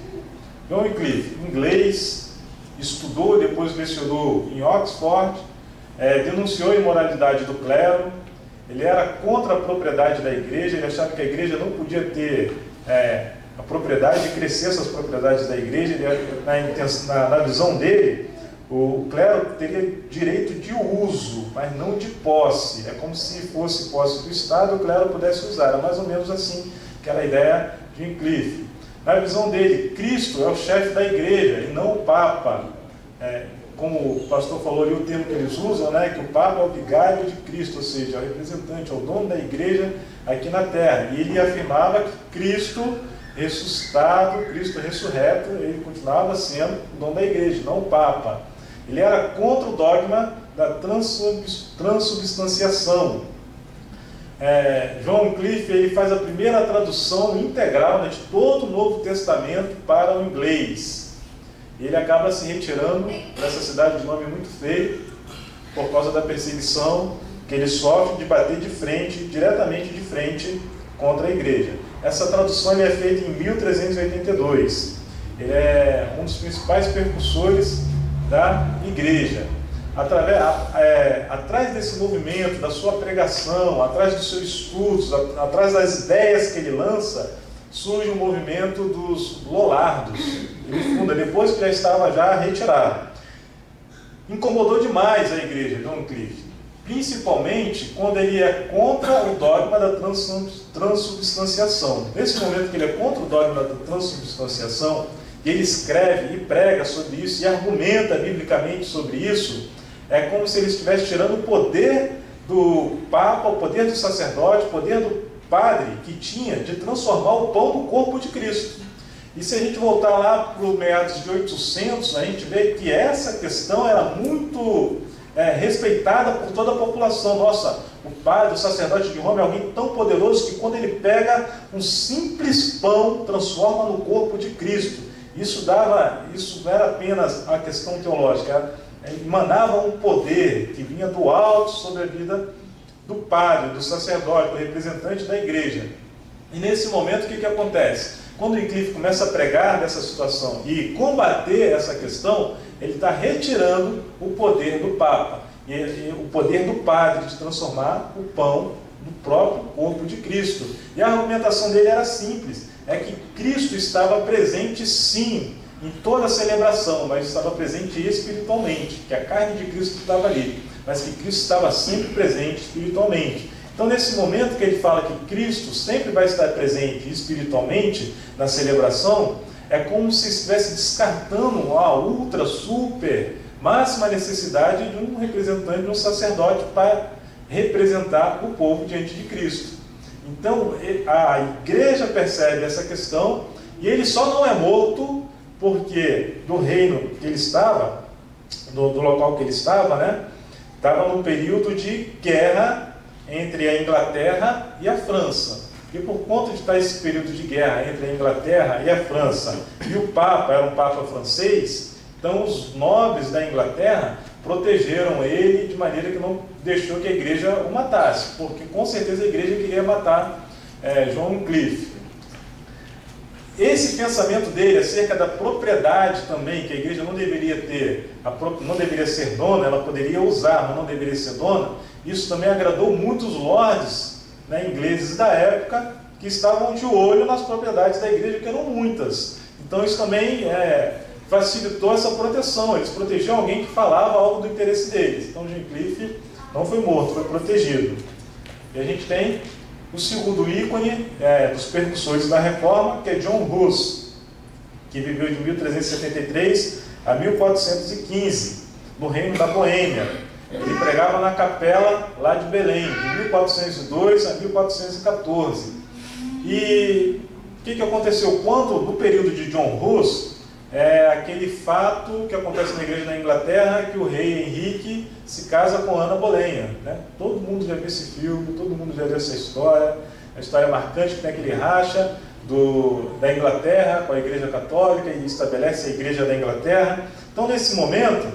John Wycliffe, inglês, estudou, depois lecionou em Oxford, denunciou a imoralidade do clero. Ele era contra a propriedade da igreja, ele achava que a igreja não podia ter a propriedade de crescer essas propriedades da igreja. Na visão dele, o clero teria direito de uso, mas não de posse. É como se fosse posse do Estado e o clero pudesse usar. Era mais ou menos assim que era a ideia de Wycliffe. Na visão dele, Cristo é o chefe da igreja e não o Papa. Como o pastor falou ali, o termo que eles usam, né, que o Papa é o vigário de Cristo, ou seja, é o representante, é o dono da igreja aqui na terra. E ele afirmava que Cristo ressuscitado, Cristo ressurreto, ele continuava sendo o dono da igreja, não o Papa. Ele era contra o dogma da transubstanciação. John Wycliffe, ele faz a primeira tradução integral, né, de todo o Novo Testamento para o inglês. Ele acaba se retirando dessa cidade de nome muito feio, por causa da perseguição que ele sofre de bater de frente, diretamente de frente, contra a igreja. Essa tradução é feita em 1382. Ele é um dos principais percursores da igreja. Atrás desse movimento, da sua pregação, atrás dos seus estudos, atrás das ideias que ele lança, surge o movimento dos Lollardos. Ele funda depois que já estava retirado. Incomodou demais a igreja, John Wycliffe, principalmente quando ele é contra o dogma da transubstanciação. Nesse momento que ele é contra o dogma da transubstanciação, e ele escreve e prega sobre isso e argumenta biblicamente sobre isso, é como se ele estivesse tirando o poder do Papa, o poder do sacerdote, o poder do padre que tinha de transformar o pão no corpo de Cristo. E se a gente voltar lá para o meados de 800, a gente vê que essa questão era muito respeitada por toda a população. Nossa, o padre, o sacerdote de Roma é alguém tão poderoso que quando ele pega um simples pão, transforma no corpo de Cristo. Isso não era apenas a questão teológica, emanava um poder que vinha do alto sobre a vida do padre, do sacerdote, do representante da igreja. E nesse momento o que acontece? Quando o Wycliffe começa a pregar dessa situação e combater essa questão, ele está retirando o poder do Papa, e o poder do padre de transformar o pão no próprio corpo de Cristo. E a argumentação dele era simples, é que Cristo estava presente sim, em toda a celebração, mas estava presente espiritualmente, que a carne de Cristo estava ali, mas que Cristo estava sempre presente espiritualmente. Então, nesse momento que ele fala que Cristo sempre vai estar presente espiritualmente na celebração, é como se estivesse descartando a ultra, super, máxima necessidade de um representante, de um sacerdote para representar o povo diante de Cristo. Então, a igreja percebe essa questão e ele só não é morto porque do reino que ele estava, do local que ele estava, né, estava num período de guerra entre a Inglaterra e a França. E por conta de estar esse período de guerra entre a Inglaterra e a França, e o Papa era um Papa francês, então os nobres da Inglaterra protegeram ele de maneira que não deixou que a igreja o matasse, porque com certeza a igreja queria matar John Wycliffe. Esse pensamento dele acerca da propriedade também, que a igreja não deveria ter, não deveria ser dona, ela poderia usar, mas não deveria ser dona, isso também agradou muitos lords, né, ingleses da época, que estavam de olho nas propriedades da igreja, que eram muitas. Então isso também facilitou essa proteção, eles protegiam alguém que falava algo do interesse deles. Então John Wycliffe não foi morto, foi protegido. E a gente tem o segundo ícone dos percussores da Reforma, que é John Hus, que viveu de 1373 a 1415, no reino da Boêmia. Ele pregava na capela lá de Belém, de 1402 a 1414. E o que aconteceu? Quando, no período de John Hus, é aquele fato que acontece na igreja na Inglaterra, que o rei Henrique se casa com Ana Boleyn, né? Todo mundo já viu esse filme, todo mundo já viu essa história, a história marcante que tem aquele racha da Inglaterra com a igreja católica e estabelece a igreja da Inglaterra. Então, nesse momento,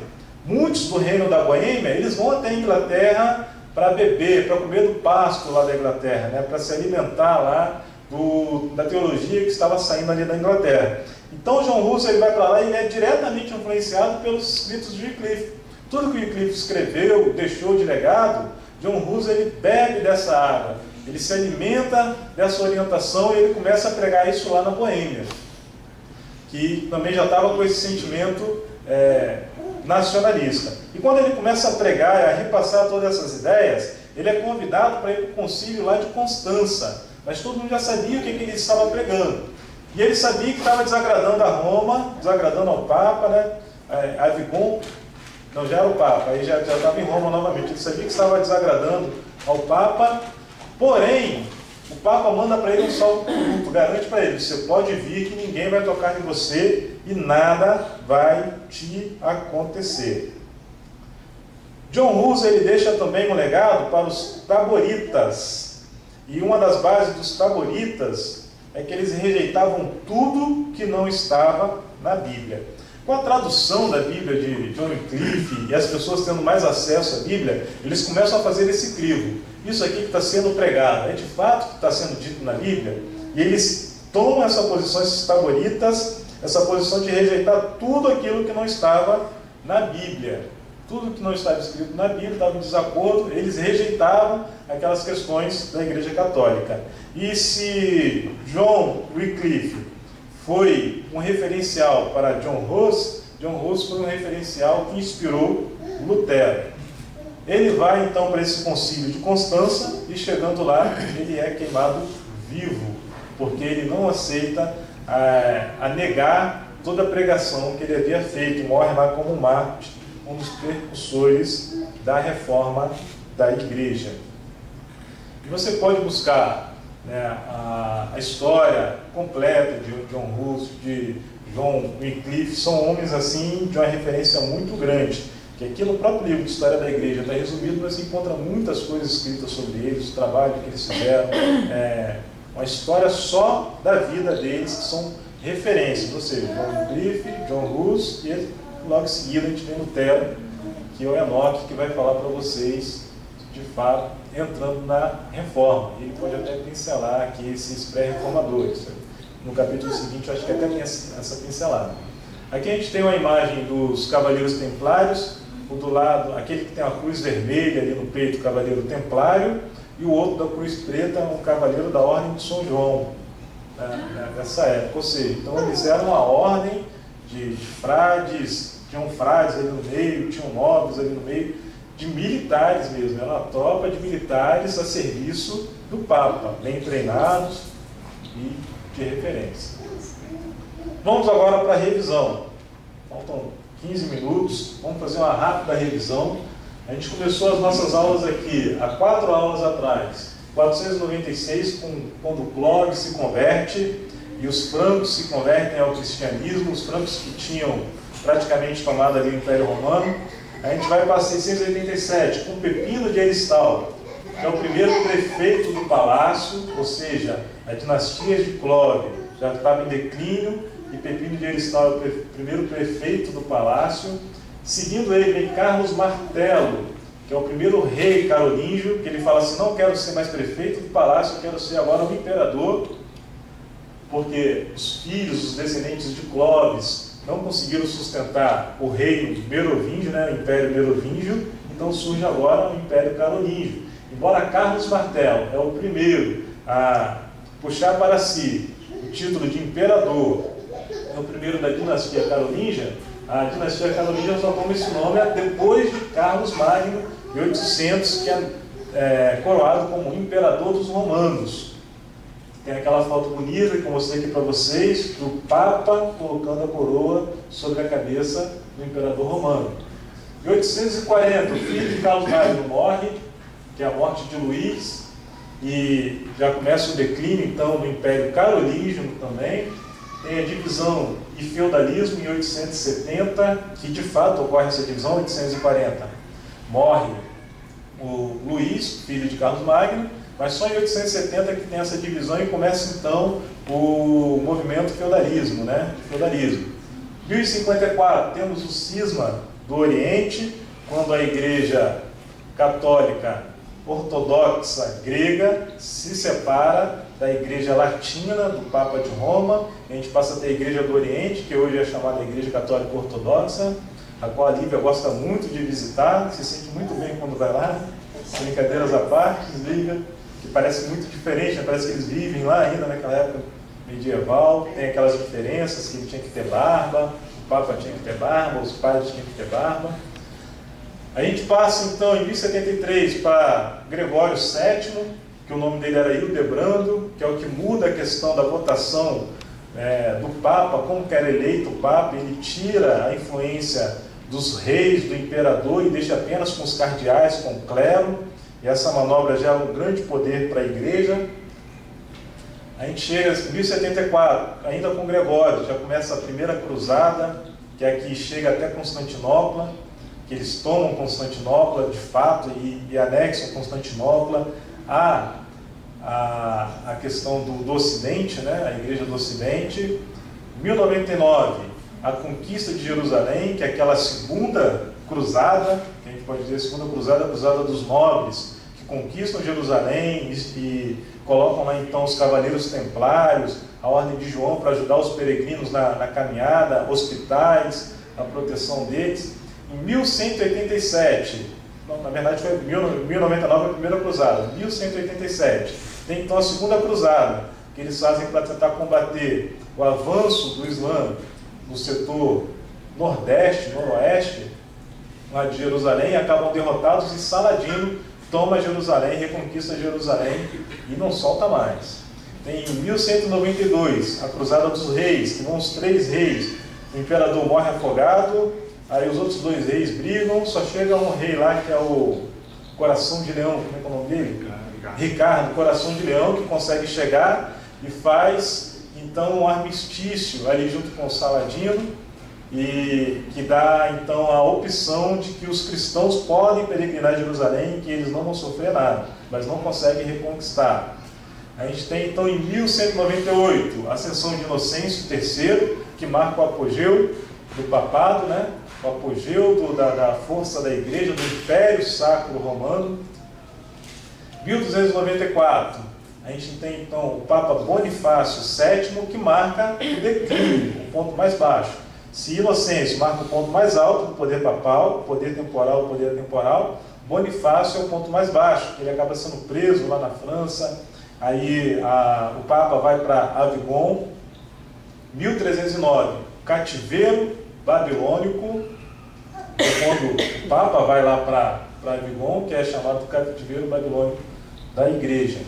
muitos do reino da Boêmia, eles vão até a Inglaterra para beber, para comer do pasto lá da Inglaterra, né? Para se alimentar lá da teologia que estava saindo ali da Inglaterra. Então, John Russell ele vai para lá e ele é diretamente influenciado pelos escritos de Wycliffe. Tudo que Wycliffe escreveu, deixou de legado, John Russell ele bebe dessa água, ele se alimenta dessa orientação e ele começa a pregar isso lá na Boêmia, que também já estava com esse sentimento nacionalista. E quando ele começa a pregar e a repassar todas essas ideias, ele é convidado para ir para o concílio lá de Constança, mas todo mundo já sabia o que ele estava pregando. E ele sabia que estava desagradando a Roma, desagradando ao Papa, né? Avigon, não, já era o Papa, aí já estava em Roma novamente. Ele sabia que estava desagradando ao Papa, porém, o Papa manda para ele um salvo-conduto, garante para ele: você pode vir que ninguém vai tocar em você e nada vai te acontecer. John Russell ele deixa também um legado para os taboritas, e uma das bases dos taboritas é que eles rejeitavam tudo que não estava na Bíblia. Com a tradução da Bíblia de John Wycliffe e as pessoas tendo mais acesso à Bíblia, eles começam a fazer esse crivo. Isso aqui que está sendo pregado é de fato que está sendo dito na Bíblia? E eles tomam essa posição, esses taboritas, essa posição de rejeitar tudo aquilo que não estava na Bíblia. Tudo que não estava escrito na Bíblia estava em desacordo, eles rejeitavam aquelas questões da Igreja Católica. E se John Wycliffe foi um referencial para John Hus foi um referencial que inspirou Lutero. Ele vai então para esse concílio de Constança e, chegando lá, ele é queimado vivo, porque ele não aceita a negar toda a pregação que ele havia feito, e morre lá como mártir, um dos precursores da reforma da igreja. E você pode buscar, né, a história completa de John Russell, de John Wycliffe. São homens assim de uma referência muito grande, que aqui no próprio livro de História da Igreja está resumido, mas se encontra muitas coisas escritas sobre eles, o trabalho que eles fizeram, uma história só da vida deles, que são referências, ou seja, John Wycliffe, John Russell, e logo em seguida a gente tem Lutero, que é o Enoque, que vai falar para vocês, de fato, entrando na reforma. Ele pode até pincelar aqui esses pré-reformadores. No capítulo seguinte, eu acho que até tem essa pincelada. Aqui a gente tem uma imagem dos Cavaleiros Templários, o do lado, aquele que tem a cruz vermelha ali no peito, o Cavaleiro Templário, e o outro da cruz preta, um Cavaleiro da Ordem de São João, nessa época. Ou seja, então eles eram uma ordem de frades, tinham frades ali no meio, tinham nobres ali no meio, de militares mesmo, era uma tropa de militares a serviço do Papa, bem treinados e de referência. Vamos agora para a revisão. Faltam 15 minutos, vamos fazer uma rápida revisão. A gente começou as nossas aulas aqui há 4 aulas atrás, 496, quando o Clóvis se converte e os francos se convertem ao cristianismo, os francos que tinham praticamente tomado ali o Império Romano. A gente vai para 687, com Pepino de Heristal, que é o primeiro prefeito do palácio, ou seja, a dinastia de Clóvis já estava em declínio, e Pepino de Heristal é o primeiro prefeito do palácio. Seguindo ele vem Carlos Martelo, que é o primeiro rei carolíngio, que ele fala assim: não quero ser mais prefeito do palácio, eu quero ser agora um imperador, porque os filhos, os descendentes de Clóvis, não conseguiram sustentar o reino merovingio, né, o Império Merovingio, então surge agora o Império Carolíngio. Embora Carlos Martelo é o primeiro a puxar para si o título de imperador, é o primeiro da dinastia carolíngia, a dinastia carolíngia só toma esse nome depois de Carlos Magno, em 800, que é coroado como imperador dos romanos. Tem aquela foto bonita que eu mostrei aqui para vocês, do Papa colocando a coroa sobre a cabeça do imperador romano. Em 840, o filho de Carlos Magno morre, que é a morte de Luís, e já começa o declínio então do Império Carolíngio também. tem a divisão e feudalismo em 870, que de fato ocorre essa divisão em 840. Morre o Luís, filho de Carlos Magno, mas só em 870 que tem essa divisão e começa então o movimento feudalismo, né? Feudalismo. 1054 temos o cisma do Oriente, quando a Igreja Católica Ortodoxa grega se separa da Igreja Latina, do Papa de Roma, e a gente passa a ter a Igreja do Oriente, que hoje é chamada Igreja Católica Ortodoxa, a qual a Lívia gosta muito de visitar, se sente muito bem quando vai lá, brincadeiras à parte, Lívia, que parece muito diferente, né? Parece que eles vivem lá ainda naquela época medieval, tem aquelas diferenças, que ele tinha que ter barba, o Papa tinha que ter barba, os padres tinham que ter barba. A gente passa então em 1073 para Gregório VII, que o nome dele era Hildebrando, que é o que muda a questão da votação do Papa, como que era eleito o Papa. Ele tira a influência dos reis, do imperador, e deixa apenas com os cardeais, com o clero, e essa manobra já é um grande poder para a Igreja. A gente chega em 1074, ainda com Gregório, já começa a primeira cruzada, que é a que chega até Constantinopla, que eles tomam Constantinopla de fato e anexam Constantinopla a questão do Ocidente, né, a Igreja do Ocidente. 1099, a conquista de Jerusalém, que é aquela segunda cruzada, que a gente pode dizer a segunda cruzada, a cruzada dos nobres, que conquistam Jerusalém e colocam lá então os cavaleiros templários, a ordem de João para ajudar os peregrinos na caminhada, hospitais, a proteção deles. Em 1187, na verdade foi 1099 a primeira cruzada, 1187, tem então a segunda cruzada, que eles fazem para tentar combater o avanço do Islã no setor nordeste, noroeste, lá de Jerusalém, acabam derrotados e Saladino toma Jerusalém, reconquista Jerusalém e não solta mais. Tem em 1192, a Cruzada dos Reis, que vão os 3 reis, o imperador morre afogado, aí os outros 2 reis brigam, só chega um rei lá que é o Coração de Leão, como é que é o nome dele? Ricardo, Coração de Leão, que consegue chegar e faz então um armistício ali junto com o Saladino, e que dá então a opção de que os cristãos podem peregrinar a Jerusalém, que eles não vão sofrer nada, mas não conseguem reconquistar. A gente tem então em 1198 a ascensão de Inocêncio III, que marca o apogeu do papado, né? O apogeu da força da Igreja, do Império Sacro Romano. 1294, a gente tem então o Papa Bonifácio VII, que marca o declínio, o ponto mais baixo. Se Inocêncio marca o ponto mais alto do poder papal, poder temporal, Bonifácio é o ponto mais baixo, que ele acaba sendo preso lá na França. Aí o Papa vai para Avignon. 1309, cativeiro babilônico, quando o Papa vai lá para Avignon, que é chamado cativeiro babilônico da Igreja.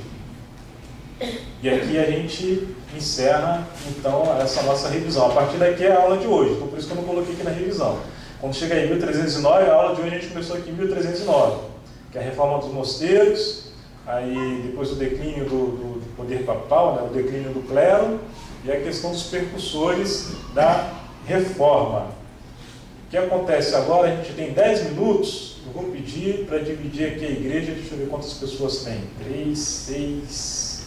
E aqui a gente encerra então essa nossa revisão. A partir daqui é a aula de hoje, então por isso que eu não coloquei aqui na revisão. Quando chega em 1309, a aula de hoje a gente começou aqui em 1309, que é a reforma dos mosteiros, aí depois o declínio do poder papal, né, o declínio do clero, e a questão dos percussores da reforma. O que acontece agora? A gente tem 10 minutos, eu vou pedir para dividir aqui a igreja, deixa eu ver quantas pessoas tem. 3, 6,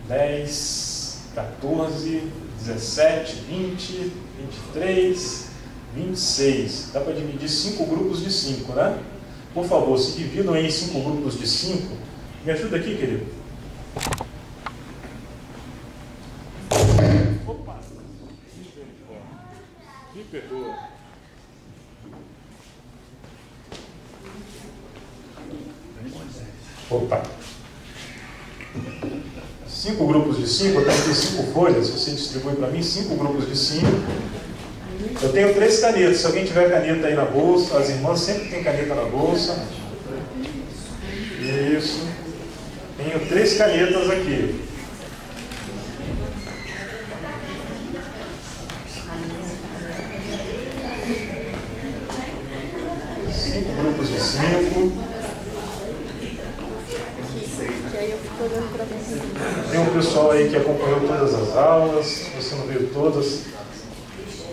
10, 14, 17, 20, 23, 26. Dá para dividir 5 grupos de 5, né? Por favor, se dividam em 5 grupos de 5. Me ajuda aqui, querido. Opa! Me perdoa. Opa! 5 grupos de 5, eu tenho aqui 5 folhas, você distribui para mim 5 grupos de 5. Eu tenho 3 canetas, se alguém tiver caneta aí na bolsa, as irmãs sempre têm caneta na bolsa. Isso. Tenho 3 canetas aqui. Grupos de 5. Tem um pessoal aí aí que acompanhou todas as aulas. Se você não viu todas,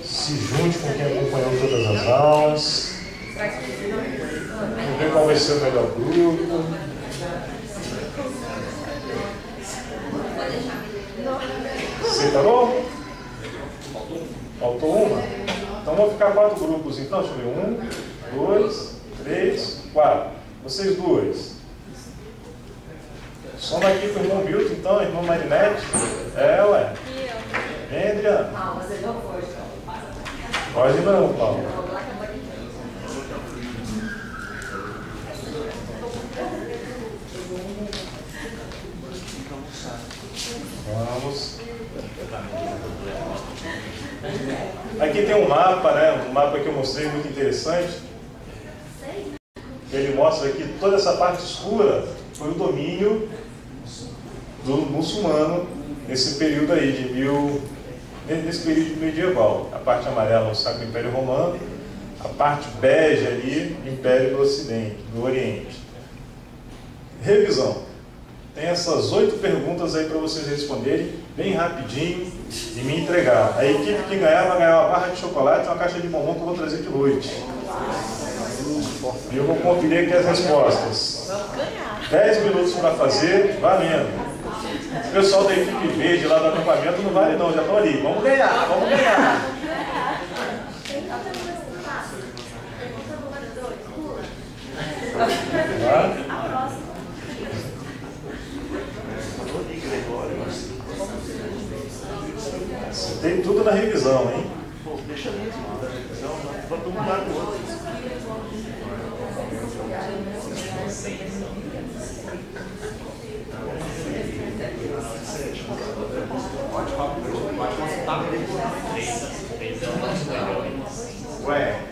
se junte com quem acompanhou todas as aulas. Vamos ver qual vai ser o melhor grupo. Separou? Faltou uma? Então vão ficar 4 grupos. Então, deixa eu ver. 1, 2, 3, 4. Vocês duas. Soma aqui com o irmão Milton, então, irmão Marinette. Ué. Vem, Adriana. Não, você não foi. Pode não, Paulo. Vamos. Aqui tem um mapa, né? Um mapa que eu mostrei muito interessante. Ele mostra aqui toda essa parte escura foi o domínio do muçulmano nesse período aí nesse período medieval. A parte amarela é o Sacro Império Romano, a parte bege ali, Império do Ocidente, do Oriente. Revisão. Tem essas 8 perguntas aí para vocês responderem bem rapidinho e me entregar. A equipe que ganhar vai ganhar uma barra de chocolate e uma caixa de bombom que eu vou trazer de noite. E eu vou conferir aqui as respostas. 10 minutos para fazer, valendo. O pessoal da equipe verde lá do acampamento não vale não, já estão ali. Vamos ganhar, vamos ganhar. Tem tudo na revisão, hein? Deixa mesmo, da revisão, vai todo mundo do outro. Ué.